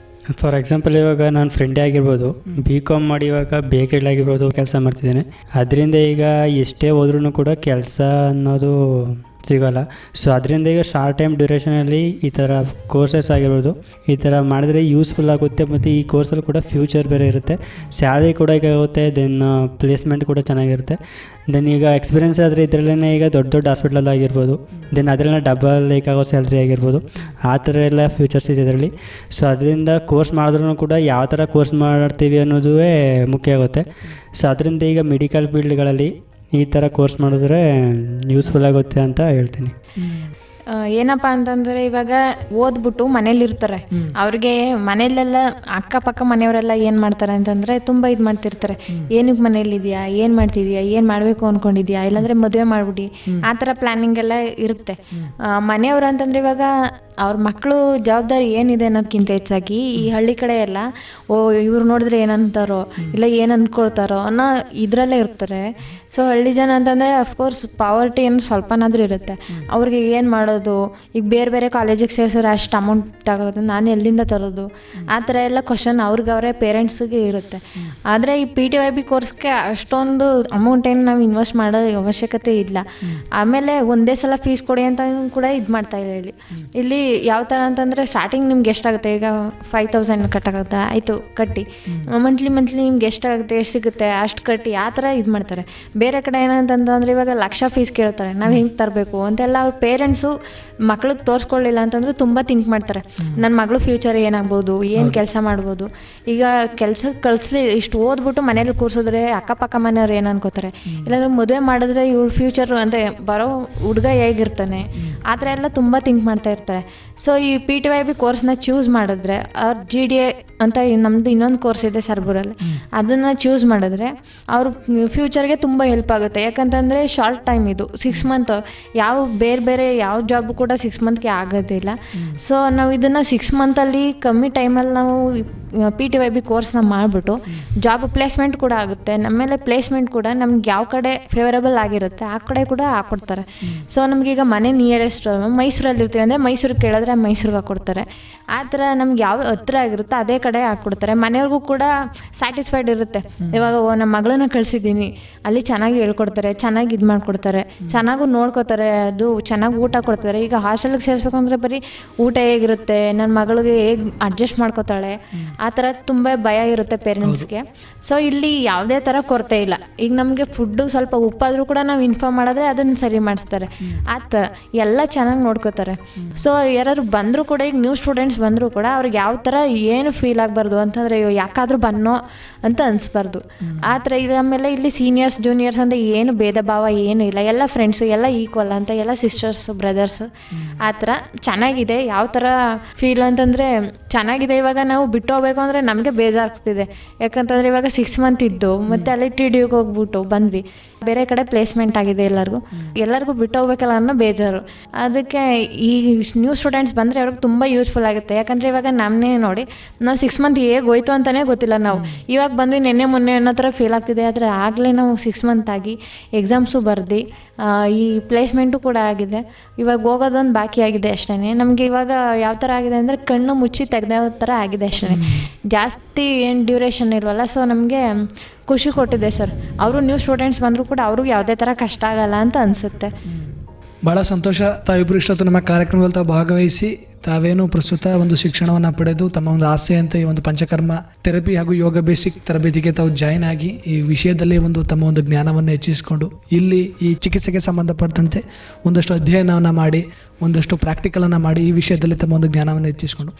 ಫಾರ್ ಎಕ್ಸಾಂಪಲ್ ಇವಾಗ ನಾನು ಫ್ರೆಂಡೇ ಆಗಿರ್ಬೋದು, BCom ಮಾಡಿ ಇವಾಗ ಬೇಕರಿಲಾಗಿರ್ಬೋದು ಕೆಲಸ ಮಾಡ್ತಿದ್ದೇನೆ. ಅದರಿಂದ ಈಗ ಎಷ್ಟೇ ಹೋದ್ರೂ ಕೂಡ ಕೆಲಸ ಅನ್ನೋದು ಸಿಗೋಲ್ಲ. ಸೊ ಅದರಿಂದ ಈಗ ಶಾರ್ಟ್ ಟೈಮ್ ಡ್ಯೂರೇಷನಲ್ಲಿ ಈ ಥರ ಕೋರ್ಸಸ್ ಆಗಿರ್ಬೋದು ಈ ಥರ ಮಾಡಿದ್ರೆ ಯೂಸ್ಫುಲ್ ಆಗುತ್ತೆ. ಮತ್ತು ಈ ಕೋರ್ಸಲ್ಲಿ ಕೂಡ ಫ್ಯೂಚರ್ ಬೇರೆ ಇರುತ್ತೆ, ಸ್ಯಾಲ್ರಿ ಕೂಡ ಈಗ ಆಗುತ್ತೆ, ದೆನ್ ಪ್ಲೇಸ್ಮೆಂಟ್ ಕೂಡ ಚೆನ್ನಾಗಿರುತ್ತೆ. ದೆನ್ ಈಗ ಎಕ್ಸ್ಪೀರಿಯೆನ್ಸ್ ಆದರೆ ಇದರಲ್ಲೇ ಈಗ ದೊಡ್ಡ ದೊಡ್ಡ ಹಾಸ್ಪಿಟ್ಲಲ್ಲಿ ಆಗಿರ್ಬೋದು, ದೆನ್ ಅದರಲ್ಲೇ ಡಬಲ್ ಆಗೋ ಸ್ಯಾಲ್ರಿ ಆಗಿರ್ಬೋದು, ಆ ಥರ ಎಲ್ಲ ಫ್ಯೂಚರ್ಸ್ ಇದೆ ಇದರಲ್ಲಿ. ಸೊ ಅದರಿಂದ ಕೋರ್ಸ್ ಮಾಡಿದ್ರೂ ಕೂಡ ಯಾವ ಥರ ಕೋರ್ಸ್ ಮಾಡ್ತೀವಿ ಅನ್ನೋದು ಮುಖ್ಯ ಆಗುತ್ತೆ. ಸೊ ಅದರಿಂದ ಈಗ ಮೆಡಿಕಲ್ ಫೀಲ್ಡ್ಗಳಲ್ಲಿ ಈ ಥರ ಕೋರ್ಸ್ ಮಾಡಿದ್ರೆ ಯೂಸ್ಫುಲ್ ಆಗುತ್ತೆ ಅಂತ ಹೇಳ್ತೀನಿ. ಏನಪ್ಪ ಅಂತಂದರೆ ಇವಾಗ ಓದ್ಬಿಟ್ಟು ಮನೇಲಿರ್ತಾರೆ, ಅವ್ರಿಗೆ ಮನೇಲೆಲ್ಲ ಅಕ್ಕಪಕ್ಕ ಮನೆಯವರೆಲ್ಲ ಏನು ಮಾಡ್ತಾರೆ ಅಂತಂದರೆ ತುಂಬ ಇದು ಮಾಡ್ತಿರ್ತಾರೆ. ಏನಕ್ಕೆ ಮನೇಲಿದೆಯಾ, ಏನು ಮಾಡ್ತಿದ್ಯಾ, ಏನು ಮಾಡಬೇಕು ಅಂದ್ಕೊಂಡಿದ್ಯಾ, ಇಲ್ಲಾಂದರೆ ಮದುವೆ ಮಾಡಿಬಿಡಿ, ಆ ಥರ ಪ್ಲ್ಯಾನಿಂಗ್ ಎಲ್ಲ ಇರುತ್ತೆ. ಮನೆಯವರು ಅಂತಂದರೆ ಇವಾಗ ಅವ್ರ ಮಕ್ಕಳು ಜವಾಬ್ದಾರಿ ಏನಿದೆ ಅನ್ನೋದಕ್ಕಿಂತ ಹೆಚ್ಚಾಗಿ ಈ ಹಳ್ಳಿ ಕಡೆ ಎಲ್ಲ ಇವ್ರು ನೋಡಿದ್ರೆ ಏನಂತಾರೋ ಇಲ್ಲ ಏನು ಅಂದ್ಕೊಳ್ತಾರೋ ಅನ್ನೋ ಇದರಲ್ಲೇ ಇರ್ತಾರೆ. ಸೊ ಹಳ್ಳಿ ಜನ ಅಂತಂದರೆ ಅಫ್ಕೋರ್ಸ್ ಪಾವರ್ಟಿ ಏನು ಸ್ವಲ್ಪನಾದರೂ ಇರುತ್ತೆ. ಅವ್ರಿಗೆ ಏನು ಮಾಡೋದು, ಈಗ ಬೇರೆ ಬೇರೆ ಕಾಲೇಜಿಗೆ ಸೇರಿಸಿದ್ರೆ ಅಷ್ಟು ಅಮೌಂಟ್ ತಗೋದು, ನಾನು ಎಲ್ಲಿಂದ ತರೋದು, ಆ ಥರ ಎಲ್ಲ ಕ್ವಶನ್ ಅವ್ರಿಗೆ ಪೇರೆಂಟ್ಸಿಗೆ ಇರುತ್ತೆ. ಆದರೆ ಈ PTYB ಕೋರ್ಸ್ಗೆ ಅಷ್ಟೊಂದು ಅಮೌಂಟ್ ಏನು ನಾವು ಇನ್ವೆಸ್ಟ್ ಮಾಡೋ ಅವಶ್ಯಕತೆ ಇಲ್ಲ. ಆಮೇಲೆ ಒಂದೇ ಸಲ ಫೀಸ್ ಕೊಡಿ ಅಂತ ಕೂಡ ಇದು ಮಾಡ್ತಾ ಇಲ್ಲ. ಇಲ್ಲಿ ಯಾವ ಥರ ಅಂತಂದರೆ ಸ್ಟಾರ್ಟಿಂಗ್ ನಿಮ್ಗೆ ಎಷ್ಟಾಗುತ್ತೆ, ಈಗ 5000 ಕಟ್ಟಾಗುತ್ತೆ, ಆಯಿತು ಕಟ್ಟಿ, ಮಂತ್ಲಿ ನಿಮ್ಗೆ ಎಷ್ಟಾಗುತ್ತೆ, ಎಷ್ಟು ಸಿಗುತ್ತೆ ಅಷ್ಟು ಕಟ್ಟಿ, ಆ ಥರ ಇದು ಮಾಡ್ತಾರೆ. ಬೇರೆ ಕಡೆ ಏನಂತಂದ್ರೆ ಇವಾಗ ಲಕ್ಷ ಫೀಸ್ ಕೇಳ್ತಾರೆ, ನಾವು ಹೆಂಗೆ ತರಬೇಕು ಅಂತೆಲ್ಲ ಅವ್ರ ಪೇರೆಂಟ್ಸು ಮಕ್ಳಿಗೆ ತೋರಿಸ್ಕೊಳ್ಳಿಲ್ಲ ಅಂತಂದ್ರೆ ತುಂಬ ಥಿಂಕ್ ಮಾಡ್ತಾರೆ, ನನ್ನ ಮಗಳು ಫ್ಯೂಚರ್ ಏನಾಗ್ಬೋದು, ಏನು ಕೆಲಸ ಮಾಡ್ಬೋದು. ಈಗ ಕೆಲಸಕ್ಕೆ ಕಳಿಸ್ಲಿ, ಇಷ್ಟು ಓದ್ಬಿಟ್ಟು ಮನೇಲಿ ಕೂರಿಸಿದ್ರೆ ಅಕ್ಕಪಕ್ಕ ಮನೆಯವ್ರು ಏನು ಅನ್ಕೋತಾರೆ, ಇಲ್ಲಾಂದ್ರೆ ಮದುವೆ ಮಾಡಿದ್ರೆ ಇವಳು ಫ್ಯೂಚರ್ ಅಂತ ಬರೋ ಹುಡುಗ ಹೇಗಿರ್ತಾನೆ, ಆ ಥರ ಎಲ್ಲ ತುಂಬ ಥಿಂಕ್ ಮಾಡ್ತಾ ಇರ್ತಾರೆ. ಸೊ ಈ PTYB ಕೋರ್ಸ್ನ ಚೂಸ್ ಮಾಡಿದ್ರೆ ಅವ್ರ GDA ಅಂತ ನಮ್ಮದು ಇನ್ನೊಂದು ಕೋರ್ಸ್ ಇದೆ ಸರ್ಗೂರಲ್ಲಿ, ಅದನ್ನು ಚೂಸ್ ಮಾಡಿದ್ರೆ ಅವ್ರ ಫ್ಯೂಚರ್ಗೆ ತುಂಬ ಹೆಲ್ಪ್ ಆಗುತ್ತೆ. ಯಾಕಂತಂದರೆ ಶಾರ್ಟ್ ಟೈಮ್ ಇದು 6 ಮಂತ್, ಬೇರೆ ಯಾವ ಜಾಬು ಕೂಡ 6 ಮಂತ್ಗೆ ಆಗೋದಿಲ್ಲ. ಸೊ ನಾವು ಇದನ್ನು 6 ಮಂತಲ್ಲಿ ಕಮ್ಮಿ ಟೈಮಲ್ಲಿ ನಾವು PTYB ಕೋರ್ಸ್ನ ಮಾಡಿಬಿಟ್ಟು ಜಾಬ್ ಪ್ಲೇಸ್ಮೆಂಟ್ ಕೂಡ ಆಗುತ್ತೆ. ನಮ್ಮೇಲೆ ಪ್ಲೇಸ್ಮೆಂಟ್ ಕೂಡ ನಮ್ಗೆ ಯಾವ ಕಡೆ ಫೇವರೇಬಲ್ ಆಗಿರುತ್ತೆ ಆ ಕಡೆ ಕೂಡ ಹಾಕ್ಕೊಡ್ತಾರೆ. ಸೊ ನಮಗೀಗ ಮನೆ ನಿಯರೆಸ್ಟ್ ಮೈಸೂರಲ್ಲಿ ಇರ್ತೀವಿ ಅಂದರೆ ಮೈಸೂರಿಗೆ ಕೇಳಿದ್ರೆ ಮೈಸೂರಿಗೆ ಹಾಕ್ಕೊಡ್ತಾರೆ. ಆ ಥರ ನಮ್ಗೆ ಯಾವ ಹತ್ರ ಆಗಿರುತ್ತೆ ಅದೇ ಕಡೆ ಹಾಕ್ಕೊಡ್ತಾರೆ. ಮನೆಯವ್ರಿಗೂ ಕೂಡ ಸ್ಯಾಟಿಸ್ಫೈಡ್ ಇರುತ್ತೆ. ಇವಾಗ ನಮ್ಮ ಮಗಳನ್ನ ಕಳಿಸಿದ್ದೀನಿ, ಅಲ್ಲಿ ಚೆನ್ನಾಗಿ ಹೇಳ್ಕೊಡ್ತಾರೆ, ಚೆನ್ನಾಗಿ ಇದು ಮಾಡಿಕೊಡ್ತಾರೆ, ಚೆನ್ನಾಗೂ ನೋಡ್ಕೋತಾರೆ, ಅದು ಚೆನ್ನಾಗಿ ಊಟ ಕೊಡ್ತಾರೆ. ಈಗ ಹಾಸ್ಟೆಲ್ಗೆ ಸೇರಿಸ್ಬೇಕು ಅಂದರೆ ಬರೀ ಊಟ ಹೇಗಿರುತ್ತೆ, ನನ್ನ ಮಗಳಿಗೆ ಹೇಗೆ ಅಡ್ಜಸ್ಟ್ ಮಾಡ್ಕೋತಾಳೆ, ಆ ಥರ ತುಂಬ ಭಯ ಇರುತ್ತೆ ಪೇರೆಂಟ್ಸ್ಗೆ. ಸೊ ಇಲ್ಲಿ ಯಾವುದೇ ಥರ ಕೊರತೆ ಇಲ್ಲ. ಈಗ ನಮಗೆ ಫುಡ್ಡು ಸ್ವಲ್ಪ ಉಪ್ಪಾದರೂ ಕೂಡ ನಾವು ಇನ್ಫಾರ್ಮ್ ಮಾಡಿದ್ರೆ ಅದನ್ನು ಸರಿ ಮಾಡಿಸ್ತಾರೆ. ಆ ಥರ ಎಲ್ಲ ಚೆನ್ನಾಗಿ ನೋಡ್ಕೋತಾರೆ. ಸೊ ಯಾರು ಬಂದರೂ ಕೂಡ, ಈಗ ನ್ಯೂ ಸ್ಟೂಡೆಂಟ್ಸ್ ಬಂದರೂ ಕೂಡ ಅವ್ರಿಗೆ ಯಾವ ಥರ ಏನು ಫೀಲ್ ಆಗಬಾರ್ದು ಅಂತಂದರೆ ಯಾಕಾದರೂ ಬನ್ನೋ ಅಂತ ಅನಿಸ್ಬಾರ್ದು. ಆ ಥರ ಆಮೇಲೆ ಇಲ್ಲಿ ಸೀನಿಯರ್ಸ್ ಜೂನಿಯರ್ಸ್ ಅಂತ ಏನು ಭೇದ ಭಾವ ಏನೂ ಇಲ್ಲ, ಎಲ್ಲ ಫ್ರೆಂಡ್ಸು, ಎಲ್ಲ ಈಕ್ವಲ್ ಅಂತ, ಎಲ್ಲ ಸಿಸ್ಟರ್ಸ್ ಬ್ರದರ್ಸ್, ಆ ಥರ ಚೆನ್ನಾಗಿದೆ. ಯಾವ ಥರ ಫೀಲ್ ಅಂತಂದರೆ ಚೆನ್ನಾಗಿದೆ. ಇವಾಗ ನಾವು ಬಿಟ್ಟು ಹೋಗ್ಬೇಕು ಅಂದರೆ ನಮಗೆ ಬೇಜಾರಾಗ್ತಿದೆ. ಯಾಕಂತಂದರೆ ಇವಾಗ 6 ಮಂತ್ ಇದ್ದು ಮತ್ತು ಅಲ್ಲಿ TDUಗೆ ಹೋಗ್ಬಿಟ್ಟು ಬಂದ್ವಿ, ಬೇರೆ ಕಡೆ ಪ್ಲೇಸ್ಮೆಂಟ್ ಆಗಿದೆ ಎಲ್ಲರಿಗೂ ಬಿಟ್ಟು ಹೋಗ್ಬೇಕಲ್ಲ ಅನ್ನೋ ಬೇಜಾರು. ಅದಕ್ಕೆ ಈ ನ್ಯೂ ಸ್ಟೂಡೆಂಟ್ಸ್ ಬಂದರೆ ಅವ್ರಿಗೆ ತುಂಬ ಯೂಸ್ಫುಲ್ ಆಗುತ್ತೆ. ಯಾಕಂದರೆ ಇವಾಗ ನಮ್ಮನ್ನೇ ನೋಡಿ, ನಾವು 6 ಮಂತ್ ಹೇಗೆ ಹೋಯ್ತು ಅಂತಲೇ ಗೊತ್ತಿಲ್ಲ. ನಾವು ಇವಾಗ ಬಂದ್ವಿ ನೆನ್ನೆ ಮೊನ್ನೆ ಅನ್ನೋ ಥರ ಫೀಲ್ ಆಗ್ತಿದೆ. ಆದರೆ ಆಗಲೇ ನಾವು 6 ಮಂತ್ ಆಗಿ ಎಕ್ಸಾಮ್ಸು ಬರ್ದು ಈ ಪ್ಲೇಸ್ಮೆಂಟು ಕೂಡ ಆಗಿದೆ. ಇವಾಗ ಹೋಗೋದೊಂದು ಬಾಕಿ ಆಗಿದೆ ಅಷ್ಟೇ. ನಮಗೆ ಇವಾಗ ಯಾವ ಥರ ಆಗಿದೆ ಅಂದರೆ ಕಣ್ಣು ಮುಚ್ಚಿ ತೆಗೆದ ಥರ ಆಗಿದೆ ಅಷ್ಟೇ. ಜಾಸ್ತಿ ಏನು ಡ್ಯೂರೇಷನ್ ಇಲ್ವಲ್ಲ. ಸೊ ನಮಗೆ ಖುಷಿ ಕೊಟ್ಟಿದೆ ಸರ್. ಅವರು ನ್ಯೂ ಸ್ಟೂಡೆಂಟ್ಸ್ ಬಂದರೂ ಕೂಡ ಅವ್ರಿಗೆ ಯಾವುದೇ ಥರ ಕಷ್ಟ ಆಗಲ್ಲ ಅಂತ ಅನಿಸುತ್ತೆ. ಭಾಳ ಸಂತೋಷ. ತಾವಿಬ್ಬರು ಇಷ್ಟೊತ್ತು ನಮ್ಮ ಕಾರ್ಯಕ್ರಮದಲ್ಲಿ ತಾವು ಭಾಗವಹಿಸಿ ತಾವೇನು ಪ್ರಸ್ತುತ ಒಂದು ಶಿಕ್ಷಣವನ್ನು ಪಡೆದು ತಮ್ಮ ಒಂದು ಆಸೆಯಂತೆ ಈ ಒಂದು ಪಂಚಕರ್ಮ ಥೆರಪಿ ಹಾಗೂ ಯೋಗ ಬೇಸಿಕ್ ತರಬೇತಿಗೆ ತಾವು ಜಾಯಿನ್ ಆಗಿ ಈ ವಿಷಯದಲ್ಲಿ ಒಂದು ತಮ್ಮ ಒಂದು ಜ್ಞಾನವನ್ನು ಹೆಚ್ಚಿಸಿಕೊಂಡು ಇಲ್ಲಿ ಈ ಚಿಕಿತ್ಸೆಗೆ ಸಂಬಂಧಪಟ್ಟಂತೆ ಒಂದಷ್ಟು ಅಧ್ಯಯನವನ್ನು ಮಾಡಿ ಒಂದಷ್ಟು ಪ್ರಾಕ್ಟಿಕಲನ್ನು ಮಾಡಿ ಈ ವಿಷಯದಲ್ಲಿ ತಮ್ಮ ಒಂದು ಜ್ಞಾನವನ್ನು ಹೆಚ್ಚಿಸಿಕೊಂಡು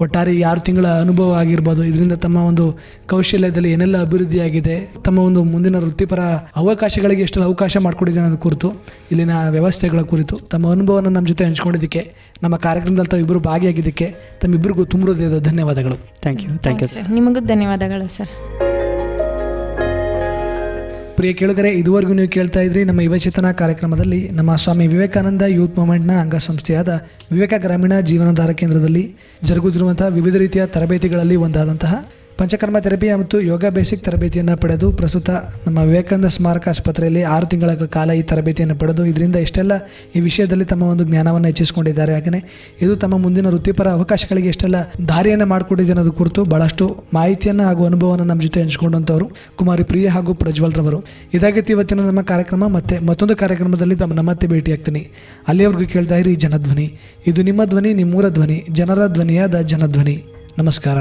ಒಟ್ಟಾರೆ 6 ತಿಂಗಳ ಅನುಭವ ಆಗಿರ್ಬೋದು. ಇದರಿಂದ ತಮ್ಮ ಒಂದು ಕೌಶಲ್ಯದಲ್ಲಿ ಏನೆಲ್ಲ ಅಭಿವೃದ್ಧಿಯಾಗಿದೆ, ತಮ್ಮ ಒಂದು ಮುಂದಿನ ವೃತ್ತಿಪರ ಅವಕಾಶಗಳಿಗೆ ಎಷ್ಟು ಅವಕಾಶ ಮಾಡಿಕೊಡಿದೆ ಅನ್ನೋದು ಕುರಿತು, ಇಲ್ಲಿನ ವ್ಯವಸ್ಥೆಗಳ ಕುರಿತು ತಮ್ಮ ಅನುಭವವನ್ನು ನಮ್ಮ ಜೊತೆ ಹಂಚ್ಕೊಂಡಿದ್ದಕ್ಕೆ, ನಮ್ಮ ಕಾರ್ಯಕ್ರಮದಲ್ಲಿ ತಾವಿಬ್ಬರು ಭಾಗಿಯಾಗಿದ್ದಕ್ಕೆ ತಮ್ಮಿಬ್ಬರಿಗೂ ತುಂಬ ಹೃದಯದ ಧನ್ಯವಾದಗಳು. Thank you sir. ನಿಮಗೂ ಧನ್ಯವಾದಗಳು ಸರ್. ಪ್ರಿಯ ಕೇಳುಗರೆ, ಇದುವರೆಗೂ ನೀವು ಕೇಳ್ತಾ ಇದ್ರಿ ನಮ್ಮ ಯುವಚೇತನ ಕಾರ್ಯಕ್ರಮದಲ್ಲಿ ನಮ್ಮ ಸ್ವಾಮಿ ವಿವೇಕಾನಂದ ಯೂತ್ ಮೂವ್ಮೆಂಟ್ನ ಅಂಗಸಂಸ್ಥೆಯಾದ ವಿವೇಕ ಗ್ರಾಮೀಣ ಜೀವನಾಧಾರ ಕೇಂದ್ರದಲ್ಲಿ ಜರುಗುತ್ತಿರುವಂತಹ ವಿವಿಧ ರೀತಿಯ ತರಬೇತಿಗಳಲ್ಲಿ ಒಂದಾದಂತಹ ಪಂಚಕರ್ಮ ಥೆರಪಿ ಮತ್ತು ಯೋಗ ಬೇಸಿಕ್ ತರಬೇತಿಯನ್ನು ಪಡೆದು ಪ್ರಸ್ತುತ ನಮ್ಮ ವಿವೇಕಾನಂದ ಸ್ಮಾರಕ ಆಸ್ಪತ್ರೆಯಲ್ಲಿ 6 ತಿಂಗಳ ಕಾಲ ಈ ತರಬೇತಿಯನ್ನು ಪಡೆದು ಇದರಿಂದ ಎಷ್ಟೆಲ್ಲ ಈ ವಿಷಯದಲ್ಲಿ ತಮ್ಮ ಒಂದು ಜ್ಞಾನವನ್ನು ಹೆಚ್ಚಿಸಿಕೊಂಡಿದ್ದಾರೆ. ಹಾಗೆಯೇ ಇದು ತಮ್ಮ ಮುಂದಿನ ವೃತ್ತಿಪರ ಅವಕಾಶಗಳಿಗೆ ಎಷ್ಟೆಲ್ಲ ದಾರಿಯನ್ನು ಮಾಡಿಕೊಟ್ಟಿದೆ ಅನ್ನೋದು ಕುರಿತು ಭಾಳಷ್ಟು ಮಾಹಿತಿಯನ್ನು ಹಾಗೂ ಅನುಭವವನ್ನು ನಮ್ಮ ಜೊತೆ ಹಂಚಿಕೊಂಡಂಥವರು ಕುಮಾರಿ ಪ್ರಿಯ ಹಾಗೂ ಪ್ರಜ್ವಲ್ ರವರು. ಇದಾಗಿತ್ತು ಇವತ್ತಿನ ನಮ್ಮ ಕಾರ್ಯಕ್ರಮ. ಮತ್ತೊಂದು ಕಾರ್ಯಕ್ರಮದಲ್ಲಿ ಮತ್ತೆ ಭೇಟಿಯಾಗ್ತೀನಿ. ಅಲ್ಲಿಯವರೆಗೂ ಕೇಳ್ತಾ ಇರಿ ಜನಧ್ವನಿ. ಇದು ನಿಮ್ಮ ಧ್ವನಿ, ನಿಮ್ಮೂರ ಧ್ವನಿ, ಜನರ ಧ್ವನಿಯಾದ ಜನಧ್ವನಿ. ನಮಸ್ಕಾರ.